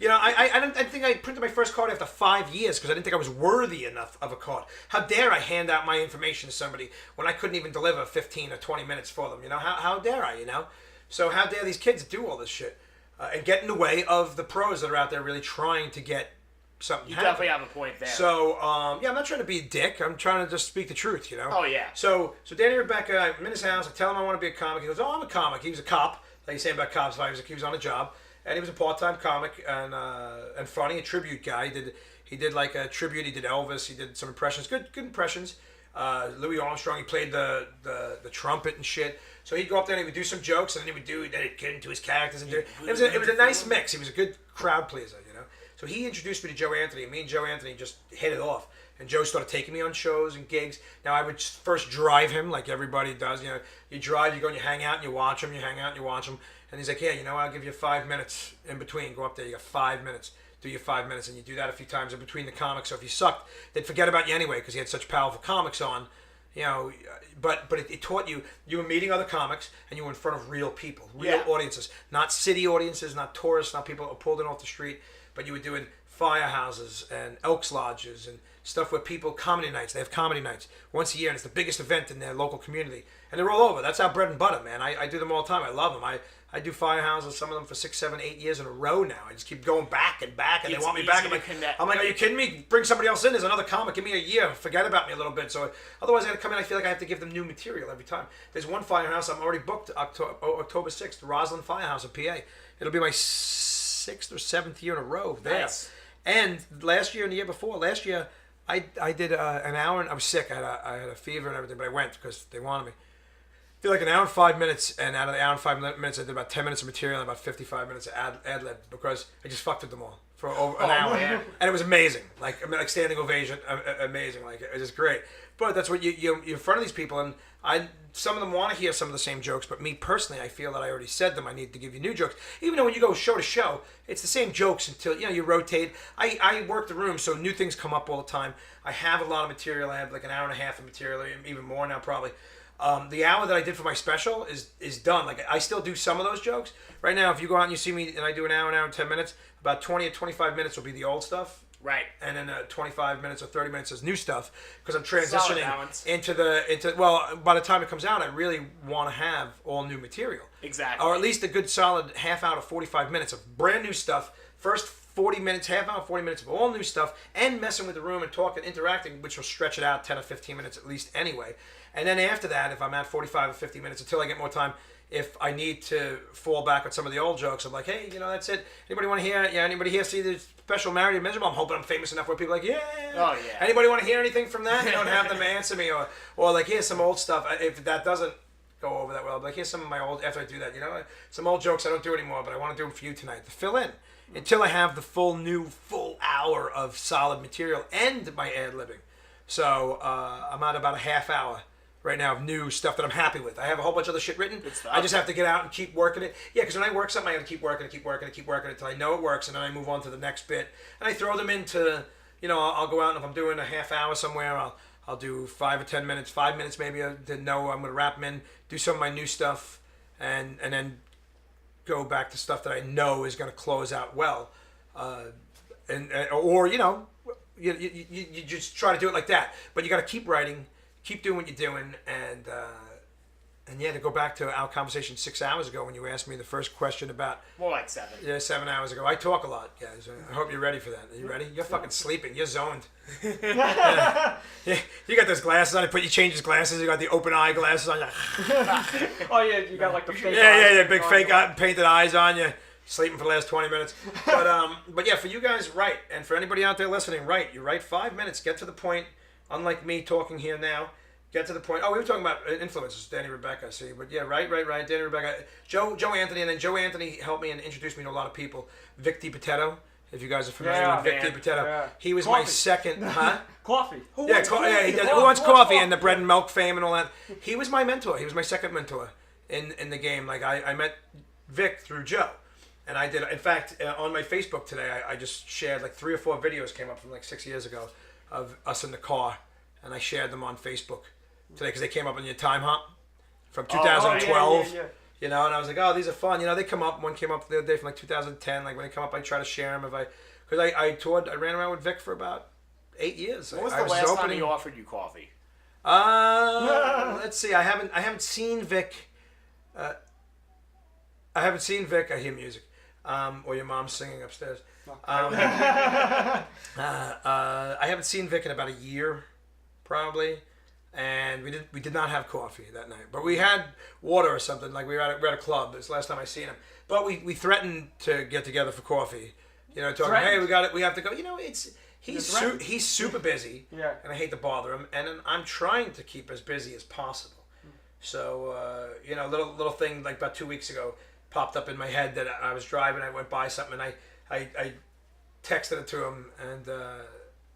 I think I printed my first card after 5 years because I didn't think I was worthy enough of a card. How dare I hand out my information to somebody when I couldn't even deliver 15 or 20 minutes for them? How dare I? So how dare these kids do all this shit and get in the way of the pros that are out there really trying to get something.
You definitely have a point there.
So I'm not trying to be a dick. I'm trying to just speak the truth.
Oh yeah.
So Danny Rebecca, I'm in his house. I tell him I want to be a comic. He goes, "Oh, I'm a comic." He was a cop. Like you say about cops, he was on a job. And he was a part-time comic and funny, a tribute guy. He did like a tribute. He did Elvis. He did some impressions, good impressions. Louis Armstrong. He played the trumpet and shit. So he'd go up there and he would do some jokes, and then he'd get into his characters and do it. It was a nice mix. He was a good crowd pleaser, So he introduced me to Joe Anthony, and me and Joe Anthony just hit it off. And Joe started taking me on shows and gigs. Now, I would first drive him like everybody does. You drive, you go and you hang out and you watch him. You hang out and you watch him. And he's like, yeah, I'll give you 5 minutes in between. Go up there, you got 5 minutes. Do your 5 minutes. And you do that a few times in between the comics. So if you sucked, they'd forget about you anyway because he had such powerful comics on. But it taught you were meeting other comics and you were in front of real people, real audiences. Not city audiences, not tourists, not people who pulled in off the street. But you were doing firehouses and Elks Lodges and stuff where people, comedy nights, they have comedy nights once a year, and it's the biggest event in their local community. And they're all over. That's our bread and butter, man. I do them all the time. I love them. I do firehouses, some of them for 6, 7, 8 years in a row now. I just keep going back and back, and they want me back. I'm like, are you kidding me? Bring somebody else in. There's another comic. Give me a year. Forget about me a little bit. So otherwise, I got to come in. I feel like I have to give them new material every time. There's one firehouse I'm already booked October 6th, Roslyn Firehouse in PA. It'll be my 6th or 7th year in a row there. Nice. And last year and the year before, I did an hour, and I was sick. I had a fever and everything, but I went because they wanted me. I did like an hour and 5 minutes, and out of the hour and 5 minutes, I did about 10 minutes of material and about 55 minutes of ad-lib because I just fucked with them all for over an hour. Man. And it was amazing. Like standing ovation, amazing. Like, it was just great. But that's what you're in front of these people, and some of them want to hear some of the same jokes, but me personally, I feel that I already said them. I need to give you new jokes. Even though when you go show to show, it's the same jokes until, you rotate. I work the room, so new things come up all the time. I have a lot of material. I have like an hour and a half of material, even more now probably. The hour that I did for my special is done. Like, I still do some of those jokes. Right now, if you go out and you see me and I do an hour and 10 minutes, about 20 or 25 minutes will be the old stuff.
Right.
And then 25 minutes or 30 minutes is new stuff because I'm transitioning into by the time it comes out, I really want to have all new material.
Exactly.
Or at least a good solid half hour to 45 minutes of brand new stuff. First 40 minutes, half hour, 40 minutes of all new stuff, and messing with the room and talking, interacting, which will stretch it out 10 or 15 minutes at least anyway. And then after that, if I'm at 45 or 50 minutes until I get more time, if I need to fall back on some of the old jokes, I'm like, hey, that's it. Anybody want to hear? Yeah, anybody here see the special Married and Miserable? I'm hoping I'm famous enough where people are like, yeah.
Oh, yeah.
Anybody want to hear anything from that? You don't have them answer me. Or like, here's some old stuff. If that doesn't go over that well, I'm like, here's some of my old, after I do that, some old jokes I don't do anymore, but I want to do them for you tonight to fill in. Until I have the full hour of solid material and my ad-libbing. So I'm at about a half hour right now of new stuff that I'm happy with. I have a whole bunch of other shit written. I just have to get out and keep working it. Yeah, because when I work something, I got to keep working it until I know it works, and then I move on to the next bit. And I throw them into, I'll go out, and if I'm doing a half hour somewhere, I'll do 5 or 10 minutes, 5 minutes maybe to know I'm going to wrap them in, do some of my new stuff, and then go back to stuff that I know is going to close out well. Or you just try to do it like that. But you got to keep writing, keep doing what you're doing, and yeah, to go back to our conversation 6 hours ago when you asked me the first question about...
More like 7.
Yeah, 7 hours ago. I talk a lot, guys. I hope you're ready for that. Are you ready? You're fucking sleeping. You're zoned. Yeah. You got those glasses on. You change his glasses. You got the open eye glasses on.
Oh, yeah, you got like the fake eyes.
Yeah, big fake painted eyes on you. Sleeping for the last 20 minutes. But yeah, for you guys, write. And for anybody out there listening, write. You write 5 minutes. Get to the point. Unlike me talking here now. Get to the point. Oh, we were talking about influencers, Danny Rebecca, see. But yeah, right. Danny Rebecca. Joe Anthony, and then Joe Anthony helped me and introduced me to a lot of people. Vic DiPotetto, if you guys are familiar with Vic DiPotetto. Yeah. He was my second,
Coffee.
He does. Who wants coffee and the bread and milk fame and all that. He was my mentor. He was my second mentor in the game. Like I met Vic through Joe. And I did, in fact, on my Facebook today, I just shared like 3 or 4 videos came up from like 6 years ago of us in the car. And I shared them on Facebook today because they came up on your time hop from 2012. And I was like, oh, these are fun. They come up. One came up the other day from like 2010. Like when they come up, I try to share them. Because I ran around with Vic for about 8 years.
What was the last time he offered you coffee?
Let's see. I haven't seen Vic. I hear music. Or your mom's singing upstairs. I haven't seen Vic in about a year, probably. And we did not have coffee that night, but we had water or something. Like we were at a club. It's the last time I seen him. But we threatened to get together for coffee. Talking. Hey, we have to go. He's super busy. Yeah. And I hate to bother him. And I'm trying to keep as busy as possible. So little thing like about 2 weeks ago popped up in my head that I was driving. I went by something and I texted it to him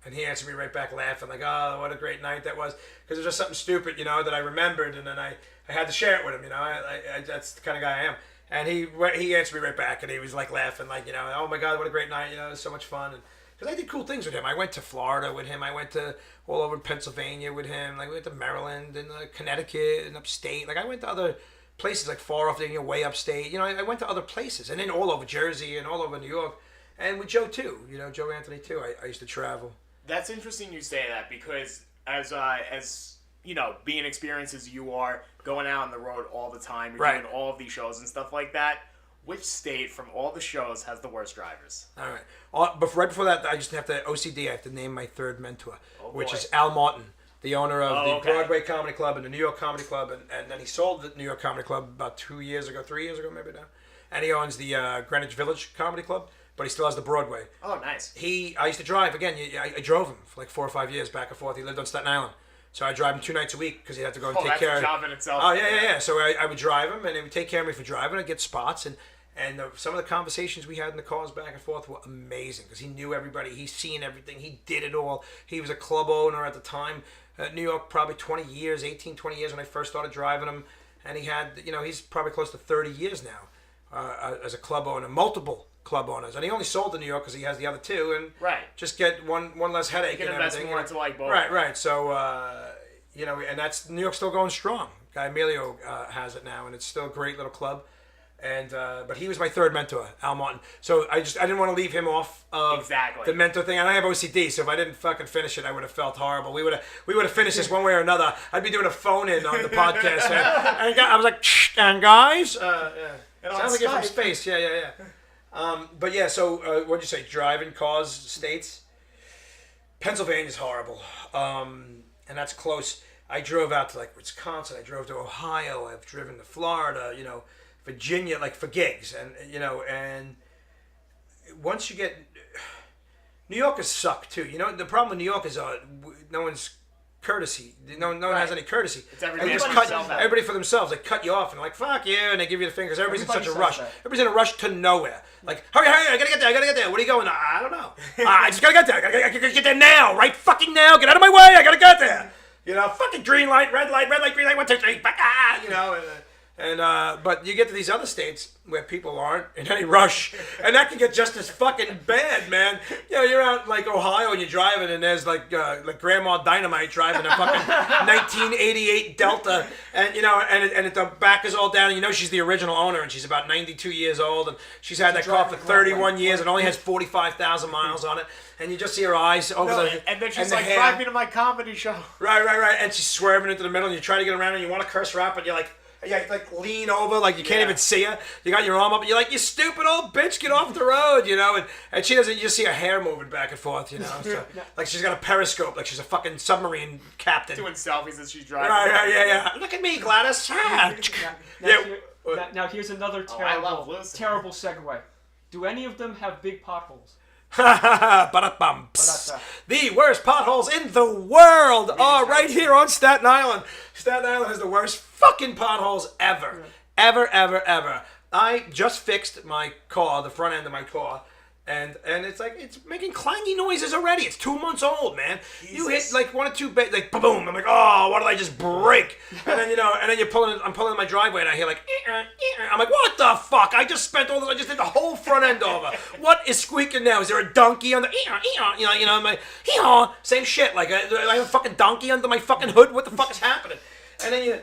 and he answered me right back laughing like, oh, what a great night that was. Because it was just something stupid, that I remembered, and then I had to share it with him, I that's the kind of guy I am. And he answered me right back, and he was like laughing like, oh my God, what a great night, it was so much fun. Because I did cool things with him. I went to Florida with him. I went to all over Pennsylvania with him. Like we went to Maryland and Connecticut and upstate. Like I went to other places like far off, way upstate. I went to other places. And then all over Jersey and all over New York. And with Joe too, Joe Anthony too. I used to travel.
That's interesting you say that because as being experienced as you are, going out on the road all the time, you're doing all of these shows and stuff like that, which state from all the shows has the worst drivers?
All right. But right before that, I just have to, OCD, I have to name my third mentor, which is Al Martin, the owner of the Broadway Comedy Club and the New York Comedy Club. And then he sold the New York Comedy Club about 3 years ago maybe now. And he owns the Greenwich Village Comedy Club. But he still has the Broadway.
Oh, nice.
I used to drive. Again, I drove him for like 4 or 5 years back and forth. He lived on Staten Island. So I drive him 2 nights a week because he had to go and take care of...
that's a job in itself.
Oh, yeah. So I would drive him and he would take care of me for driving. I'd get spots. And some of the conversations we had in the cars back and forth were amazing because he knew everybody. He's seen everything. He did it all. He was a club owner at the time. New York, probably 20 years when I first started driving him. And he had, he's probably close to 30 years now as a club owner. Multiple club owners, and he only sold to New York because he has the other 2, and just get one less headache.
You can invest more into like both.
Right. So and that's New York's still going strong. Guy Emilio has it now, and it's still a great little club. And but he was my third mentor, Al Martin. So I didn't want to leave him off of the mentor thing. And I have OCD, so if I didn't fucking finish it, I would have felt horrible. We would have finished this one way or another. I'd be doing a phone in on the podcast, and I was like, and guys, sounds like you're from space. Yeah. But yeah, so what'd you say? Driving cars, states? Pennsylvania's horrible. And that's close. I drove out to like Wisconsin. I drove to Ohio. I've driven to Florida, Virginia, like for gigs. And once you get... New Yorkers suck too. The problem with New York is no one's courtesy. No one has any courtesy.
It's everybody
for themselves. They cut you off and like fuck you, and they give you the fingers. Everybody's in such a rush.
That.
Everybody's in a rush to nowhere. Like hurry, I gotta get there. What are you going? I don't know. I just gotta get there. I gotta get there now, right fucking now. Get out of my way. I gotta get there. Fucking green light, red light, green light. 1, 2, 3. But you get to these other states where people aren't in any rush, and that can get just as fucking bad, man. You're out like Ohio and you're driving, and there's like Grandma Dynamite driving a fucking 1988 Delta, and the back is all down, and she's the original owner, and she's about 92 years old, and she's had that car for 31 years, and only has 45,000 miles on it, and you just see her eyes over
and then she's like, drive me to my comedy show.
Right, and she's swerving into the middle, and you try to get around, and you want to curse her out, but you're like. You like lean over, like you can't even see her. You got your arm up, and you're like, you stupid old bitch, get off the road, and she doesn't. You just see her hair moving back and forth, so, like she's got a periscope, like she's a fucking submarine captain.
Doing selfies as she's driving.
Right, yeah. Look at me, Gladys.
Now here's another terrible segue. Do any of them have big potholes?
The worst potholes in the world are right here on Staten Island. Staten Island has the worst fucking potholes ever. Ever. I just fixed my car, the front end of my car, and it's like, it's making clangy noises already. It's 2 months old, man. Jesus. You hit like 1 or 2, like boom. I'm like, oh, what did I just break? And then, I'm pulling in my driveway, and I hear like, I'm like, what the fuck? I just spent all this, I just did the whole front end over. What is squeaking now? Is there a donkey on the, I'm like, same shit. Like, I have a fucking donkey under my fucking hood. What the fuck is happening? And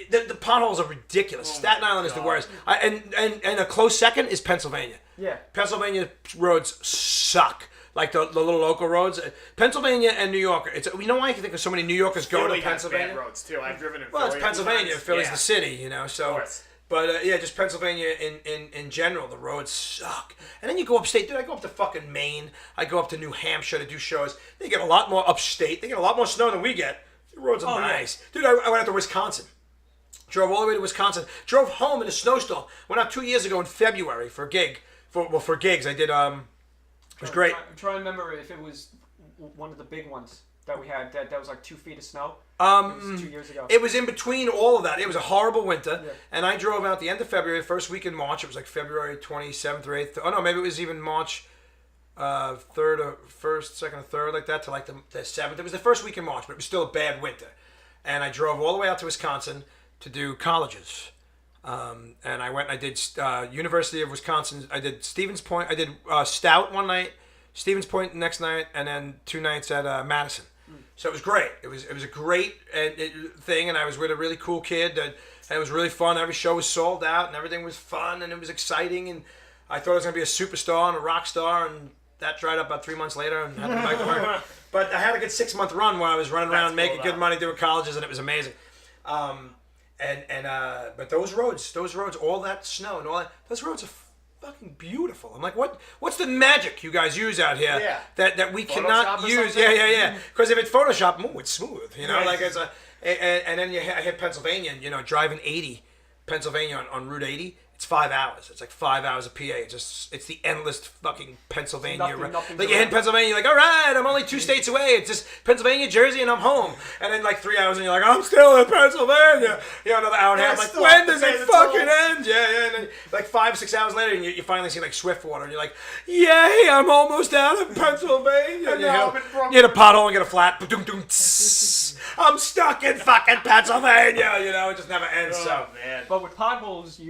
then the potholes are ridiculous. Staten Island is the worst. And a close second is Pennsylvania.
Yeah.
Pennsylvania roads suck. Like the little local roads. Pennsylvania and New York. You know why I think so many New Yorkers go to Pennsylvania?
Bad roads too. I've driven in
Philly.
Well,
it's Pennsylvania. Philly's the city, so. But just Pennsylvania in general, the roads suck. And then you go upstate. Dude, I go up to fucking Maine. I go up to New Hampshire to do shows. They get a lot more upstate. They get a lot more snow than we get. The roads are nice. Yeah. Dude, I went out to Wisconsin. Drove all the way to Wisconsin. Drove home in a snowstorm. Went out 2 years ago in February for a gig. For gigs. I did, it was great.
I'm trying to remember if it was one of the big ones that we had that was like 2 feet of snow. It was 2 years ago.
It was in between all of that. It was a horrible winter. Yeah. And I drove out the end of February, first week in March. It was like February 27th or 8th. Oh, no, maybe it was even March 3rd or 1st, 2nd or 3rd, like that, to like the 7th. It was the first week in March, but it was still a bad winter. And I drove all the way out to Wisconsin to do colleges. And I went and I did University of Wisconsin. I did Stevens Point. I did Stout one night, Stevens Point the next night, and then 2 nights at Madison. So it was great. It was a great thing, and I was with a really cool kid, and it was really fun. Every show was sold out, and everything was fun, and it was exciting, and I thought I was going to be a superstar and a rock star, and that dried up about 3 monmonths later, and had to go back to work. But I had a good 6-month run where I was running around making good money doing colleges, and it was amazing. But those roads, all that snow and all that, those roads are fucking beautiful. I'm like, what's the magic you guys use out here that we cannot use? Yeah. Because if it's Photoshop, it's smooth, like it's a, and then I hit Pennsylvania, and, driving 80, Pennsylvania on Route 80. It's 5 hours. It's like 5 hours of PA. It's the endless fucking Pennsylvania.
Nothing
like you hit Pennsylvania, you're like, all right, I'm only 2 states away. It's just Pennsylvania, Jersey, and I'm home. And then like 3 hours, and you're like, I'm still in Pennsylvania. Another hour and a half. I'm like, when does it fucking end? Yeah. And then like 5, 6 hours later, and you finally see like Swiftwater, and you're like, yay, I'm almost out of Pennsylvania. And you hit a pothole and get a flat. I'm stuck in fucking Pennsylvania. It just never ends.
Oh, man.
But with potholes,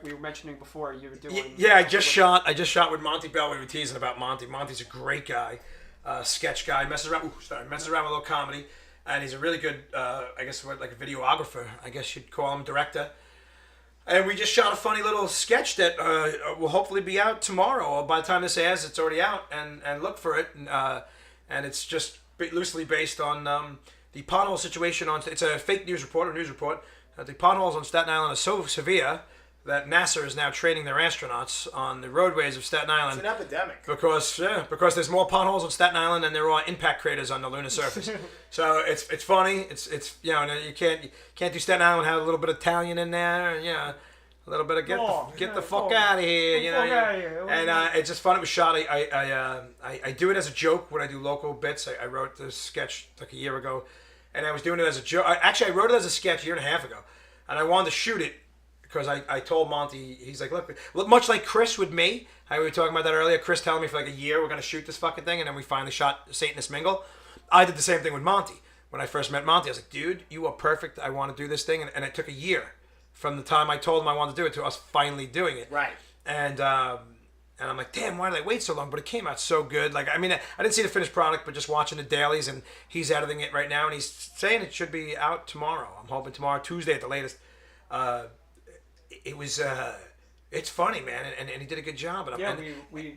we were mentioning before, you were doing...
Yeah, I just shot with Monty Bell. We were teasing about Monty. Monty's a great guy, sketch guy. Messes around with a little comedy, and he's a really good, I guess, like a videographer. I guess you'd call him director. And we just shot a funny little sketch that will hopefully be out tomorrow. Or by the time this airs, it's already out. And look for it. And it's just loosely based on the pothole situation. It's a fake news report. The potholes on Staten Island are so severe that NASA is now training their astronauts on the roadways of Staten Island.
It's an epidemic.
Because there's more potholes on Staten Island than there are impact craters on the lunar surface. So it's funny. It's you can't do Staten Island without a little bit of Italian in there. A little bit of get the fuck out of here. And it's just fun. It was shot. I do it as a joke when I do local bits. I wrote this sketch like a year ago, and I was doing it as a joke. Actually, I wrote it as a sketch a year and a half ago, and I wanted to shoot it. Because I told Monty, he's like, look, much like Chris with me, we were talking about that earlier, Chris telling me for like a year we're going to shoot this fucking thing, and then we finally shot Satanist Mingle. I did the same thing with Monty. When I first met Monty, I was like, dude, you are perfect. I want to do this thing. And it took a year from the time I told him I wanted to do it to us finally doing it.
Right.
And I'm like, damn, why did I wait so long? But it came out so good. Like, I mean, I didn't see the finished product, but just watching the dailies, and he's editing it right now, and he's saying it should be out tomorrow. I'm hoping tomorrow, Tuesday at the latest. It was, it's funny, man, and he did a good job. And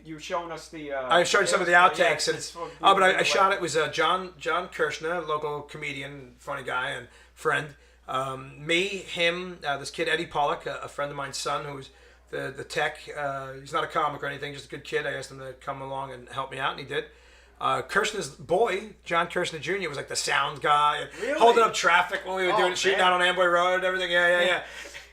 you were showing us the.
I showed some of the outtakes, but I shot it was John Kirshner, local comedian, funny guy and friend. Me, him, this kid Eddie Pollock, a friend of mine's son, who's the tech. He's not a comic or anything, just a good kid. I asked him to come along and help me out, and he did. Kirshner's boy, John Kirshner Jr., was like the sound guy, and holding up traffic when we were doing shooting out on Amboy Road and everything. Yeah.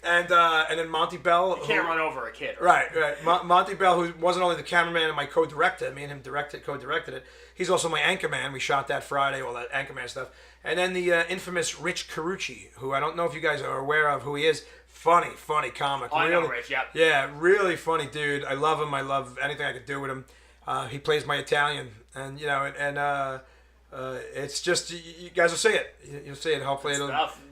And then Monty Bell.
You can't run over a kid.
Right. Monty Bell, who wasn't only the cameraman and my co-director, me and him co-directed it. He's also my anchorman. We shot that Friday, all that anchorman stuff. And then the infamous Rich Carucci, who I don't know if you guys are aware of who he is. Funny comic.
I know Rich, yep.
Yeah, really funny dude. I love him. I love anything I could do with him. He plays my Italian, and it's just you guys will see it. You'll see it. Hopefully,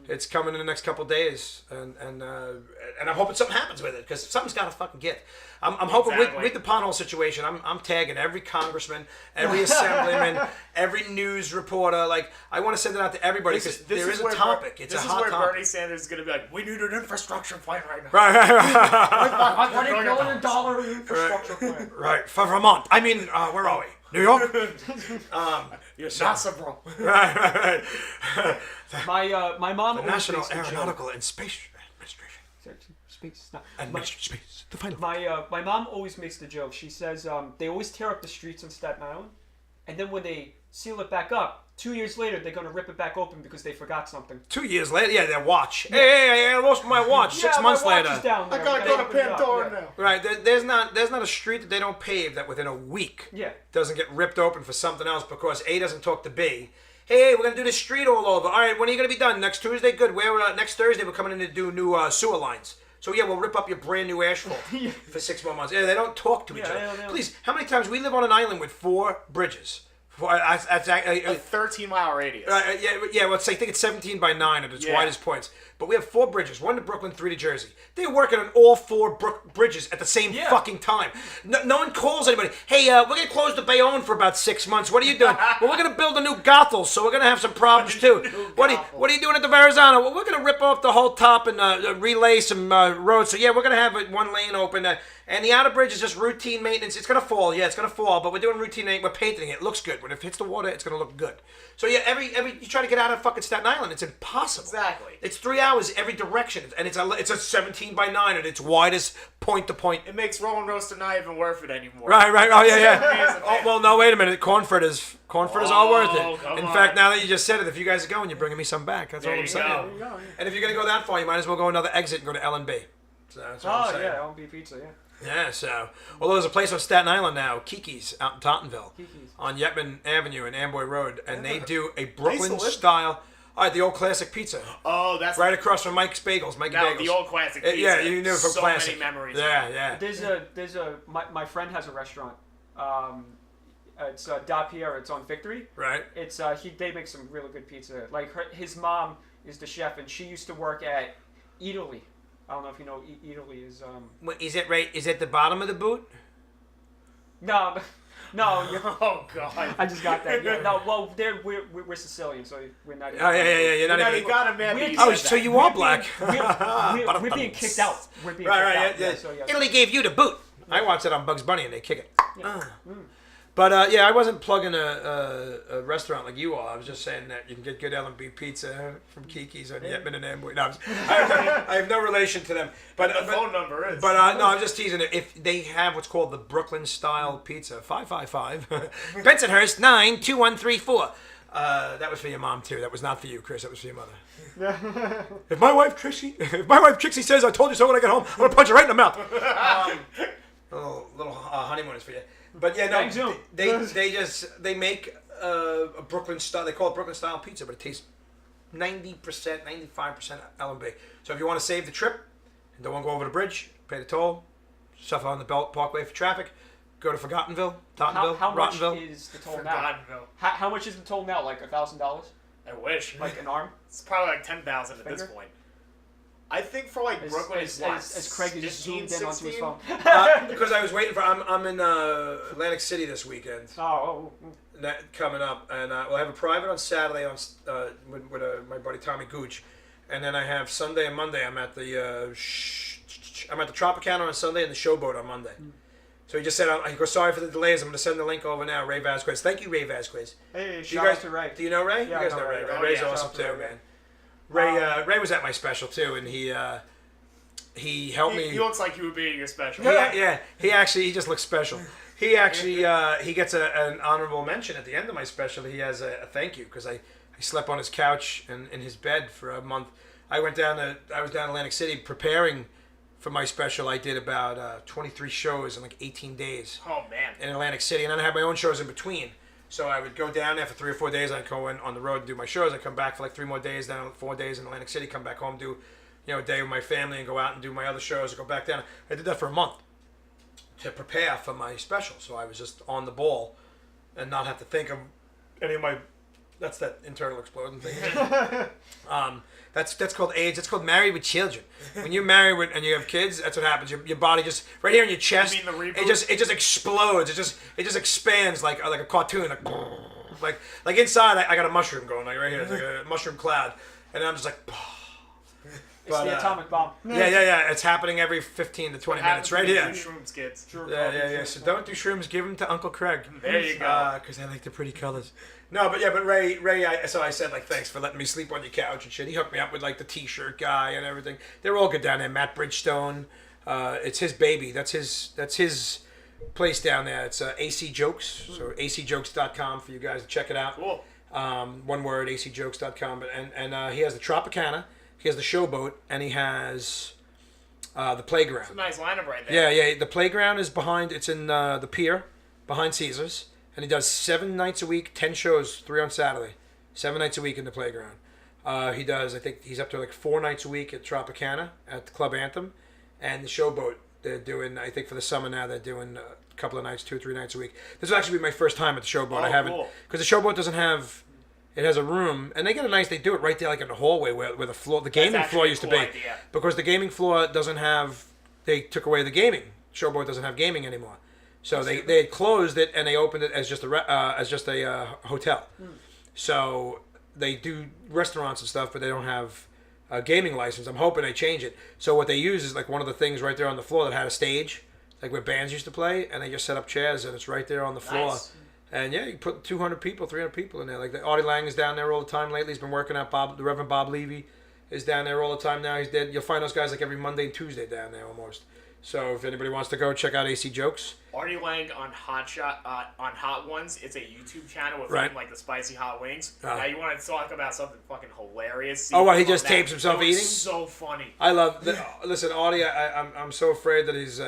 it's coming in the next couple of days, and I'm hoping something happens with it because something's got to fucking get. I'm hoping with the pothole situation, I'm tagging every congressman, every assemblyman, every news reporter. Like I want to send it out to everybody because there is a topic. It's a hot topic. This is where
Bernie Sanders is going to be like, we need an infrastructure plan right now.
Right.
$1 billion infrastructure plan.
Right for Vermont. I mean, where are we? New York?
You're NASA, bro.
Right.
My mom
the
always
National
makes a joke.
Aeronautical and Space Administration. The final.
My mom always makes the joke. She says they always tear up the streets in Staten Island, and then when they seal it back up, 2 years later they're gonna rip it back open because they forgot something.
2 years later, their watch. Yeah. Hey, I lost my watch. 6 months
my
later.
watch is down there.
I gotta go to Pandora now.
Right, there's not a street that they don't pave that within a week doesn't get ripped open for something else because A doesn't talk to B. Hey, we're gonna do the street all over. All right, when are you gonna be done? Next Tuesday? Good. Next Thursday we're coming in to do new sewer lines. So we'll rip up your brand new asphalt for 6 more months. Yeah, they don't talk to each other. Please, how many times we live on an island with 4 bridges?
A 13-mile radius.
Well, I think it's 17 by 9 at its widest points. But we have 4 bridges, 1 to Brooklyn, 3 to Jersey. They're working on all 4 bridges at the same fucking time. No one calls anybody. Hey, we're going to close the Bayonne for about 6 months. What are you doing? Well, we're going to build a new Gothel, so we're going to have some problems too. What are you doing at the Verrazano? Well, we're going to rip off the whole top and relay some roads. So, we're going to have 1 lane open. And the outer bridge is just routine maintenance. It's going to fall. Yeah, it's going to fall. But we're doing routine maintenance. We're painting it. It looks good. When it hits the water, it's going to look good. So, every you try to get out of fucking Staten Island, it's impossible.
Exactly.
It's 3 hours every direction. And it's a 17 by 9 at its widest point to point.
It makes rolling roaster not even worth it anymore.
Right. Oh, yeah. Oh, well, no, wait a minute. Corn fritters are worth it. In fact, now that you just said it, if you guys are going, you're bringing me some back. That's all I'm saying.
There you go.
And if you're going to go that far, you might as well go another exit and go to L&B. So that's what I'm saying.
L&B pizza,
Yeah, so, although there's a place on Staten Island now, Kiki's, out in Tottenville, on Yetman Avenue and Amboy Road, and they do a Brooklyn-style, the old classic pizza.
Oh, that's
right across from Mike's Bagels, Mikey Bagels.
The old classic pizza.
Yeah, you knew from classic.
So many memories.
Yeah.
My friend has a restaurant. It's Da Pierre. It's on Victory.
Right.
It's they make some really good pizza. Like his mom is the chef, and she used to work at Italy. I don't know if you know Italy is.
Is it right? Is it the bottom of the boot?
No.
Oh God!
I just got that. Yeah, no, well, we're Sicilian, so we're not.
Oh yeah. You're not even.
You got a man.
Oh, so you are black.
We're being kicked out. We're being kicked out.
Yeah. Italy gave you the boot. I watch it on Bugs Bunny, and they kick it.
Yeah.
But yeah, I wasn't plugging a restaurant like you all. I was just saying that you can get good L&B pizza from Kiki's on Yetman and Amboy. No, I have no relation to them. But
the phone number is.
But no, I'm just teasing it. If they have what's called the Brooklyn style pizza, 555 Bensonhurst 92134. That was for your mom too. That was not for you, Chris. That was for your mother. If my wife Trixie says I told you so when I get home, I'm gonna punch her right in the mouth. Little honeymooners for you. But yeah, no, they make a Brooklyn style. They call it Brooklyn style pizza, but it tastes 90%, 95% L&B. So if you want to save the trip and don't want to go over the bridge, pay the toll, suffer on the Belt Parkway for traffic, go to Forgottenville, Tottenville,
How much
Rottenville.
is the toll now? How much is the toll now? Like $1,000?
I wish.
Like an arm?
It's probably like 10,000 at this point. I think for like Brooklyn,
as Craig is just zoomed in onto his phone.
Because I was waiting for. I'm in Atlantic City this weekend.
Oh.
That coming up, and we'll have a private on Saturday on with my buddy Tommy Gooch, and then I have Sunday and Monday. I'm at the Tropicana on Sunday and the Showboat on Monday. So he just said, he goes, sorry for the delays. I'm going to send the link over now. Ray Vasquez. Thank you, Ray Vasquez.
Hey, shout out to Ray.
Do you know Ray?
Yeah,
you guys know Ray. Ray's awesome too, man. Ray was at my special too, and he helped me.
He looks like you would be at your special.
Yeah. He just looks special. He actually he gets an honorable mention at the end of my special. He has a thank you because I slept on his couch and in his bed for a month. I was down Atlantic City preparing for my special. I did about 23 shows in like 18 days.
Oh man!
In Atlantic City, and then I had my own shows in between. So I would go down there for 3 or 4 days. I'd go in on the road and do my shows. I'd come back for like 3 more days, then 4 days in Atlantic City, come back home, do a day with my family and go out and do my other shows and go back down. I did that for a month to prepare for my special. So I was just on the ball and not have to think of any of my... That's that internal exploding thing. That's called AIDS. That's called married with children. When you're married and you have kids, that's what happens. Your body just right here in your chest.
You mean the
it just explodes. It just expands like a cartoon. Like inside, I got a mushroom going like right here. It's like a mushroom cloud, and I'm just like.
It's the atomic bomb.
Yeah. It's happening every 15 to 20 minutes right here.
Shrooms, kids.
Yeah. So don't do shrooms. Give them to Uncle Craig.
There you go.
Because I like the pretty colors. No, but Ray. So I said like thanks for letting me sleep on your couch and shit. He hooked me up with like the T-shirt guy and everything. They're all good down there. Matt Bridgestone. It's his baby. That's his place down there. It's AC Jokes. So acjokes.com for you guys to check it out.
Cool.
One word, acjokes.com. And he has the Tropicana. He has the Showboat, and he has the Playground.
It's a nice lineup right there.
Yeah. The Playground is behind. It's in the pier behind Caesars, and he does 7 nights a week, 10 shows, 3 on Saturday, 7 nights a week in the Playground. He does. I think he's up to like 4 nights a week at Tropicana at the Club Anthem, and the Showboat. They're doing. I think for the summer now they're doing a couple of nights, 2 or 3 nights a week. This will actually be my first time at the Showboat. I haven't because the Showboat doesn't have. It has a room, and they do it right there, like in the hallway where the gaming floor used to be.
Idea.
Because the gaming floor doesn't have, they took away the gaming. Showboat doesn't have gaming anymore, so they had closed it and they opened it as just a hotel. So they do restaurants and stuff, but they don't have a gaming license. I'm hoping they change it. So what they use is like one of the things right there on the floor that had a stage, like where bands used to play, and they just set up chairs and it's right there on the floor.
Nice.
And yeah, you can put 200 people, 300 people in there. Like Artie Lang is down there all the time lately. He's been working out. The Reverend Bob Levy is down there all the time now. He's dead. You'll find those guys like every Monday and Tuesday down there almost. So if anybody wants to go, check out AC Jokes.
Artie Lang on Hot Ones. It's a YouTube channel with like the spicy hot wings. Now you want to talk about something fucking hilarious?
He just tapes himself eating.
So funny.
I love. Listen, Artie. I'm so afraid that he's.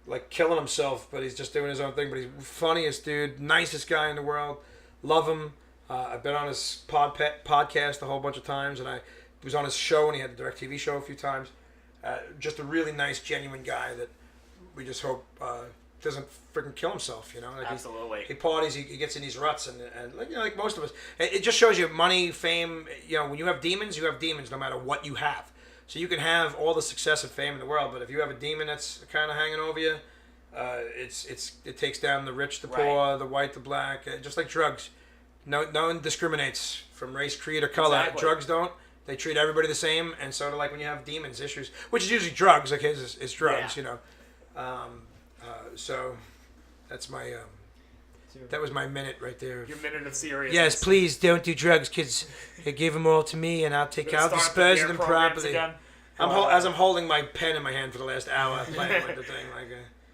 Like killing himself, but he's just doing his own thing. But he's funniest dude, nicest guy in the world. Love him. I've been on his podcast a whole bunch of times, and I was on his show, and he had the DirecTV show a few times. Just a really nice, genuine guy that we just hope doesn't freaking kill himself. Like
absolutely.
He parties, he gets in these ruts, and like most of us, it just shows you money, fame. When you have demons no matter what you have. So you can have all the success and fame in the world, but if you have a demon that's kind of hanging over you, it takes down the rich, the poor, the white, the black, just like drugs. No one discriminates from race, creed, or color.
Exactly.
Drugs don't. They treat everybody the same, and so like when you have demons, issues, which is usually drugs. Like his is drugs,
Yeah.
So that's my That was my minute right there.
Your minute of seriousness.
Yes, please don't do drugs, kids. Give them all to me, and I'll dispose of them properly. As I'm holding my pen in my hand for the last hour, playing with the thing.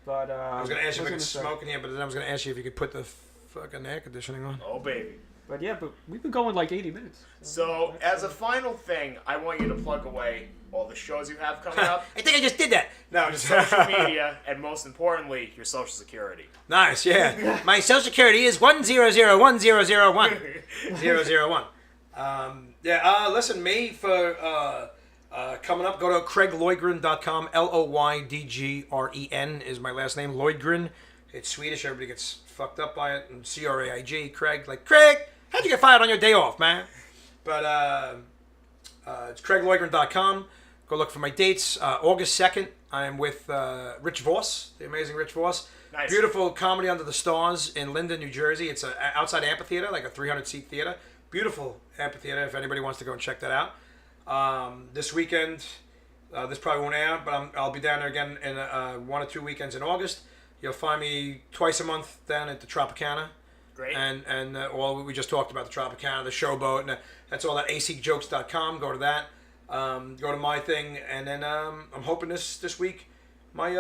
But
I was gonna ask you if I could smoke in here, but then I was gonna ask you if you could put the fucking air conditioning on.
Oh baby.
But yeah, we've been going like 80 minutes.
So as a final thing, I want you to plug away all the shows you have coming up.
I think I just did that. No,
Your social media, and most importantly, your social security.
Nice, yeah. My social security is 1001001. Listen, me for coming up, go to CraigLoydgren.com. Loydgren is my last name. Loydgren. It's Swedish. Everybody gets fucked up by it. And Craig, Craig. Like, Craig, how'd you get fired on your day off, man? But it's CraigLoydgren.com. Go look for my dates. August 2nd, I am with Rich Voss, the amazing Rich Voss.
Nice.
Beautiful Comedy Under the Stars in Linden, New Jersey. It's an outside amphitheater, like a 300-seat theater. Beautiful amphitheater, if anybody wants to go and check that out. This weekend, this probably won't air, but I'll be down there again in 1 or 2 weekends in August. You'll find me twice a month down at the Tropicana.
Great.
And all we just talked about, the Tropicana, the Showboat, and that's all at acjokes.com. Go to that. Go to my thing, and then I'm hoping this week, my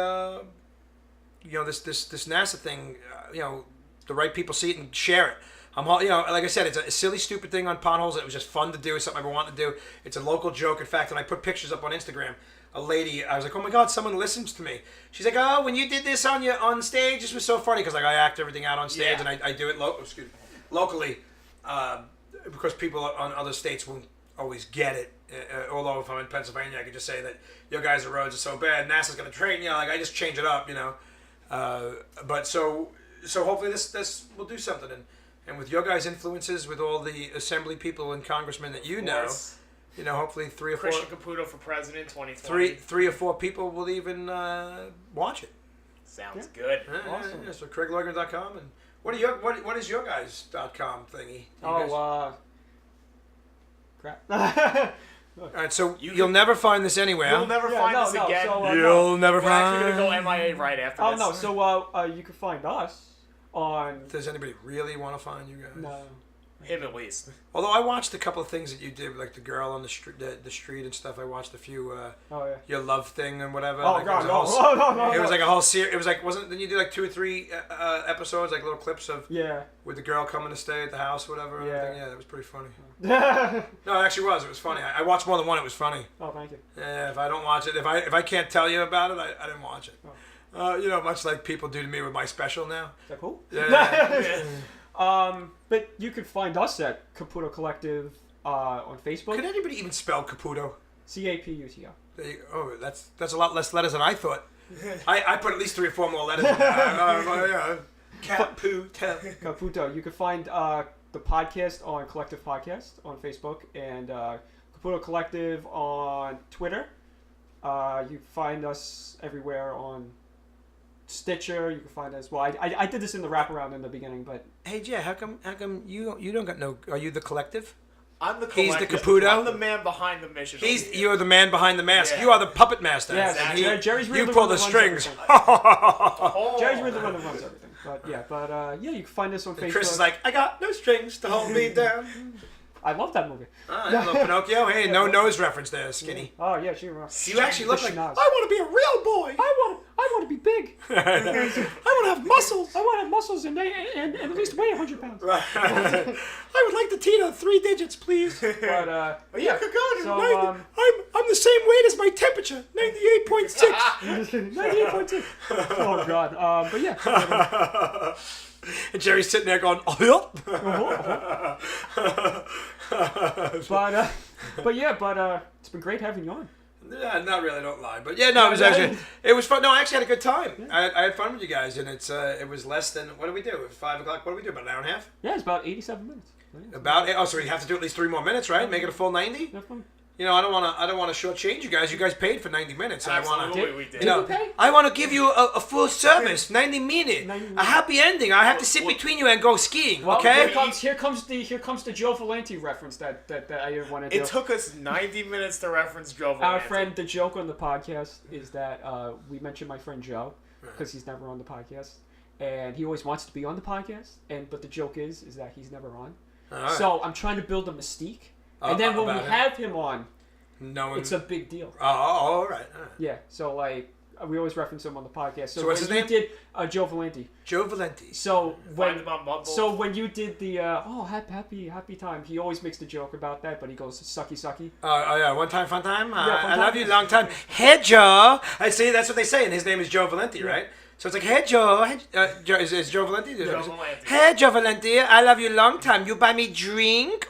this NASA thing, the right people see it and share it. Like I said, it's a silly, stupid thing on potholes. It was just fun to do. It's something I ever wanted to do. It's a local joke. In fact, when I put pictures up on Instagram, a lady, I was like, oh my God, someone listens to me. She's like, oh, when you did this on stage, this was so funny, because I act everything out on stage, and I do it locally, because people on other states won't always get it. Although if I'm in Pennsylvania, I could just say that your guys' roads are so bad, NASA's going to train. I just change it up, But so hopefully this will do something, and with your guys' influences, with all the assembly people and congressmen that hopefully 3 or 4.
Christian Caputo for president 2020.
3 or 4 people will even watch it.
Sounds good.
Awesome. Yeah, so CraigLoydgren.com, and what is your guys.com thingy?
Crap.
All right, so you'll never find this anywhere.
You'll never find this again.
So,
you'll never
We're
find.
actually gonna go MIA right after this.
no. So you can find us on.
Does anybody really want to find you guys?
No.
Him at least.
Although I watched a couple of things that you did, like the girl on the street and stuff. I watched a few. Your love thing and whatever.
Oh God, no!
It was like a whole series. It was like didn't you do like 2 or 3 episodes, like little clips of with the girl coming to stay at the house, whatever. And everything. Yeah, that was pretty funny. No, it actually was. It was funny. I watched more than one. It was funny.
Oh, thank you.
Yeah, if I don't watch it, if I can't tell you about it, I didn't watch it. Oh. Much like people do to me with my special now.
Is that cool?
Yeah.
But you can find us at Caputo Collective on Facebook.
Could anybody even spell Caputo?
Caputo.
That's a lot less letters than I thought. I put at least 3 or 4 more letters in there.
Caputo. You can find the podcast on Collective Podcast on Facebook, and Caputo Collective on Twitter. You find us everywhere on Stitcher. You can find us. Well, I did this in the wraparound in the beginning, but
hey, Jay, how come you don't got no? Are you the collective?
I'm the collective.
He's the Caputo.
I'm the man behind the mission.
You're the man behind the mask. Yeah. You are the puppet master.
Yeah, exactly. Jerry's really
you pull the strings.
Jerry's really the one that runs everything. But you can find us on Facebook.
Chris is like, I got no strings to hold me down.
I love that movie.
I love Pinocchio. Hey, no nose reference there, Skinny.
Oh yeah, she.
You actually look like. I want to be a real boy.
I want to be big.
I want to have muscles.
I want to have muscles and at least weigh 100 pounds.
I would like the Tina 3 digits, please.
But
you could go to 90. I'm the same weight as my temperature, 98.6.
98.6. Oh God. But yeah.
And Jerry's sitting there going, oh,
but it's been great having you on.
Yeah, not really, don't lie. But yeah, no, it was fun. No, I actually had a good time. Yeah. I had fun with you guys, and it was less than, what did we do? It was 5 o'clock. What did we do, about an hour and a half?
Yeah, it's about 87 minutes.
So we have to do at least 3 more minutes, right? Make it a full 90?
Yeah,
I don't want to shortchange you guys. You guys paid for 90 minutes.
Absolutely, we did.
I want to give you a full service, 90 minutes, a happy ending. I have to sit between you and go skiing.
Well,
okay?
Here comes the Joe Valenti reference that I want to do.
It took us 90 minutes to reference Joe Valenti.
Our friend, the joke on the podcast is that we mentioned my friend Joe because he's never on the podcast, and he always wants to be on the podcast. But the joke is that he's never on.
Right.
So I'm trying to build a mystique, and then when we have him on, it's a big deal.
Oh, all right.
Yeah. So like. We always reference him on the podcast.
So what's his name?
You did Joe Valenti.
Joe Valenti.
So when you did the happy time, he always makes the joke about that, but he goes sucky sucky.
Oh yeah, one time fun time.
I
love you long time. Hey Joe. I see. That's what they say, and his name is Joe Valenti, right? So it's like, hey Joe. Is Joe Valenti?
Joe Valenti.
Hey Joe Valenti. I love you long time. You buy me drink.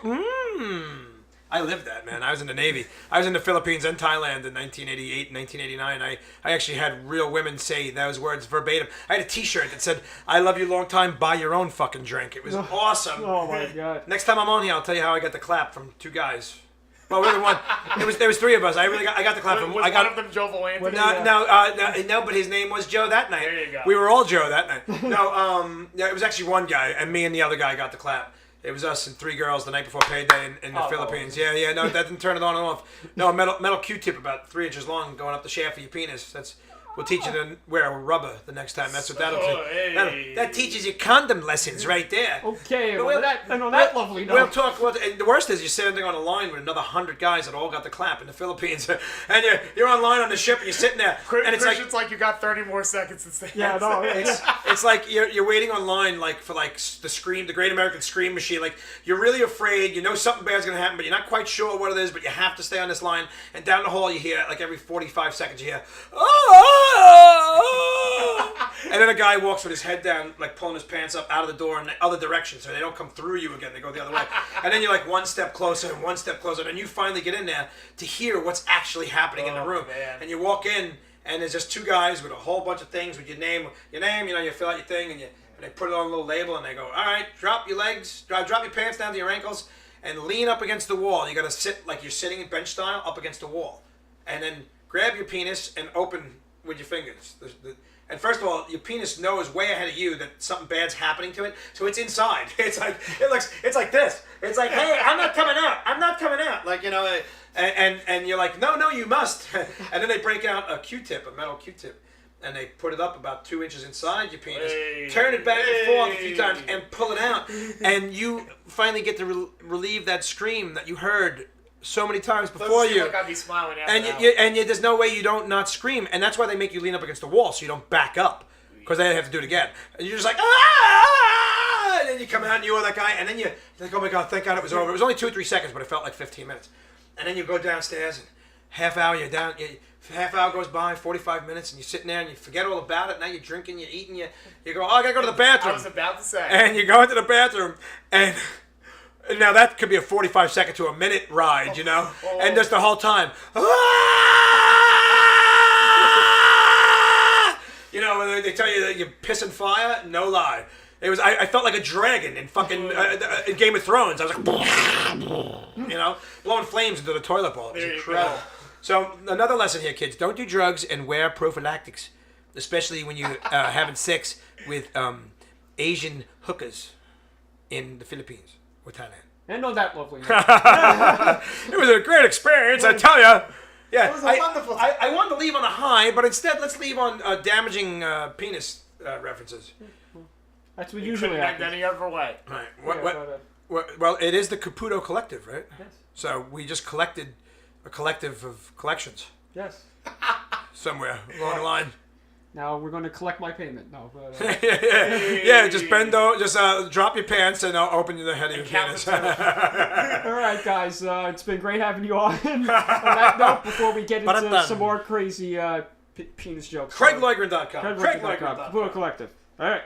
I lived that, man. I was in the Navy. I was in the Philippines and Thailand in 1988 and 1989. I actually had real women say those words verbatim. I had a T-shirt that said, I love you long time, buy your own fucking drink. It was awesome.
Oh, my God.
Next time I'm on here, I'll tell you how I got the clap from 2 guys. Well, really one. There was 3 of us. I got the clap from.
Was
I got
one of them Joe Valenti?
No, but his name was Joe that night.
There you go.
We were all Joe that night. No, it was actually one guy, and me and the other guy got the clap. It was us and 3 girls the night before payday in the Philippines. Yeah, no, that didn't turn it on and off. No, a metal Q-tip about 3 inches long going up the shaft of your penis. We'll teach you to wear rubber the next time. That's what that'll do. That teaches you condom lessons right there.
Okay, on that lovely note.
We'll talk. And the worst is you're sitting on a line with another 100 guys that all got the clap in the Philippines, and you're on line on the ship and you're sitting there, and
it's like you got 30 more seconds to say.
Yeah, no,
it's like you're waiting on line for the Great American Scream Machine. Like you're really afraid, you know something bad's gonna happen, but you're not quite sure what it is, but you have to stay on this line. And down the hall you hear like every 45 seconds you hear, and then a guy walks with his head down, like pulling his pants up out of the door in the other direction, so they don't come through you again. They go the other way. And then you're like one step closer and one step closer, and you finally get in there to hear what's actually happening in the room.
Man.
And you walk in, and there's just 2 guys with a whole bunch of things with your name. You fill out your thing, and they put it on a little label, and they go, all right, drop your legs, drop your pants down to your ankles, and lean up against the wall. You got to sit like you're sitting in bench style up against the wall, and then grab your penis and open with your fingers. And first of all, your penis knows way ahead of you that something bad's happening to it, so it's inside. It's like this. It's like, hey, I'm not coming out. Like and you're like, no, you must. And then they break out a Q-tip, a metal Q-tip, and they put it up about 2 inches inside your penis, turn it back and forth a few times, and pull it out, and you finally get to relieve that scream that you heard so many times before you.
Like I'd be smiling after
and there's no way you don't not scream, and that's why they make you lean up against the wall so you don't back up, because they have to do it again. And you're just like, ah! And then you come out and you are that guy, and then you're like, oh my God, thank God it was over. It was only 2 or 3 seconds, but it felt like 15 minutes. And then you go downstairs, and half hour you're down. Half hour goes by, 45 minutes, and you're sitting there and you forget all about it. Now you're drinking, you're eating, you go, oh, I gotta go to the bathroom.
I was about to say.
And you go into the bathroom, and now that could be a 45-second to a minute ride, you know? And just the whole time, you know, when they tell you that you're pissing fire, no lie. It was. I felt like a dragon in fucking in Game of Thrones. I was like, you know, blowing flames into the toilet bowl. It was incredible. So another lesson here, kids: don't do drugs and wear prophylactics, especially when you're having sex with Asian hookers in the Philippines or Thailand.
And on that lovely note.
It was a great experience, I tell you. Yeah,
it was a wonderful time.
I wanted to leave on a high, but instead let's leave on damaging penis references.
That's what usually happens.
Any other way.
Right. Well, it is the Caputo Collective, right?
Yes.
So we just collected a collective of collections.
Yes.
Somewhere along the line.
Now we're going to collect my payment. No, but,
yeah. Just bend over, just drop your pants and open the head of your penis.
All right, guys. It's been great having you on. On that note, before we get into some more crazy penis jokes.
CraigLoydgren.com.
CraigLoydgren.com. Caputo Collective. All right.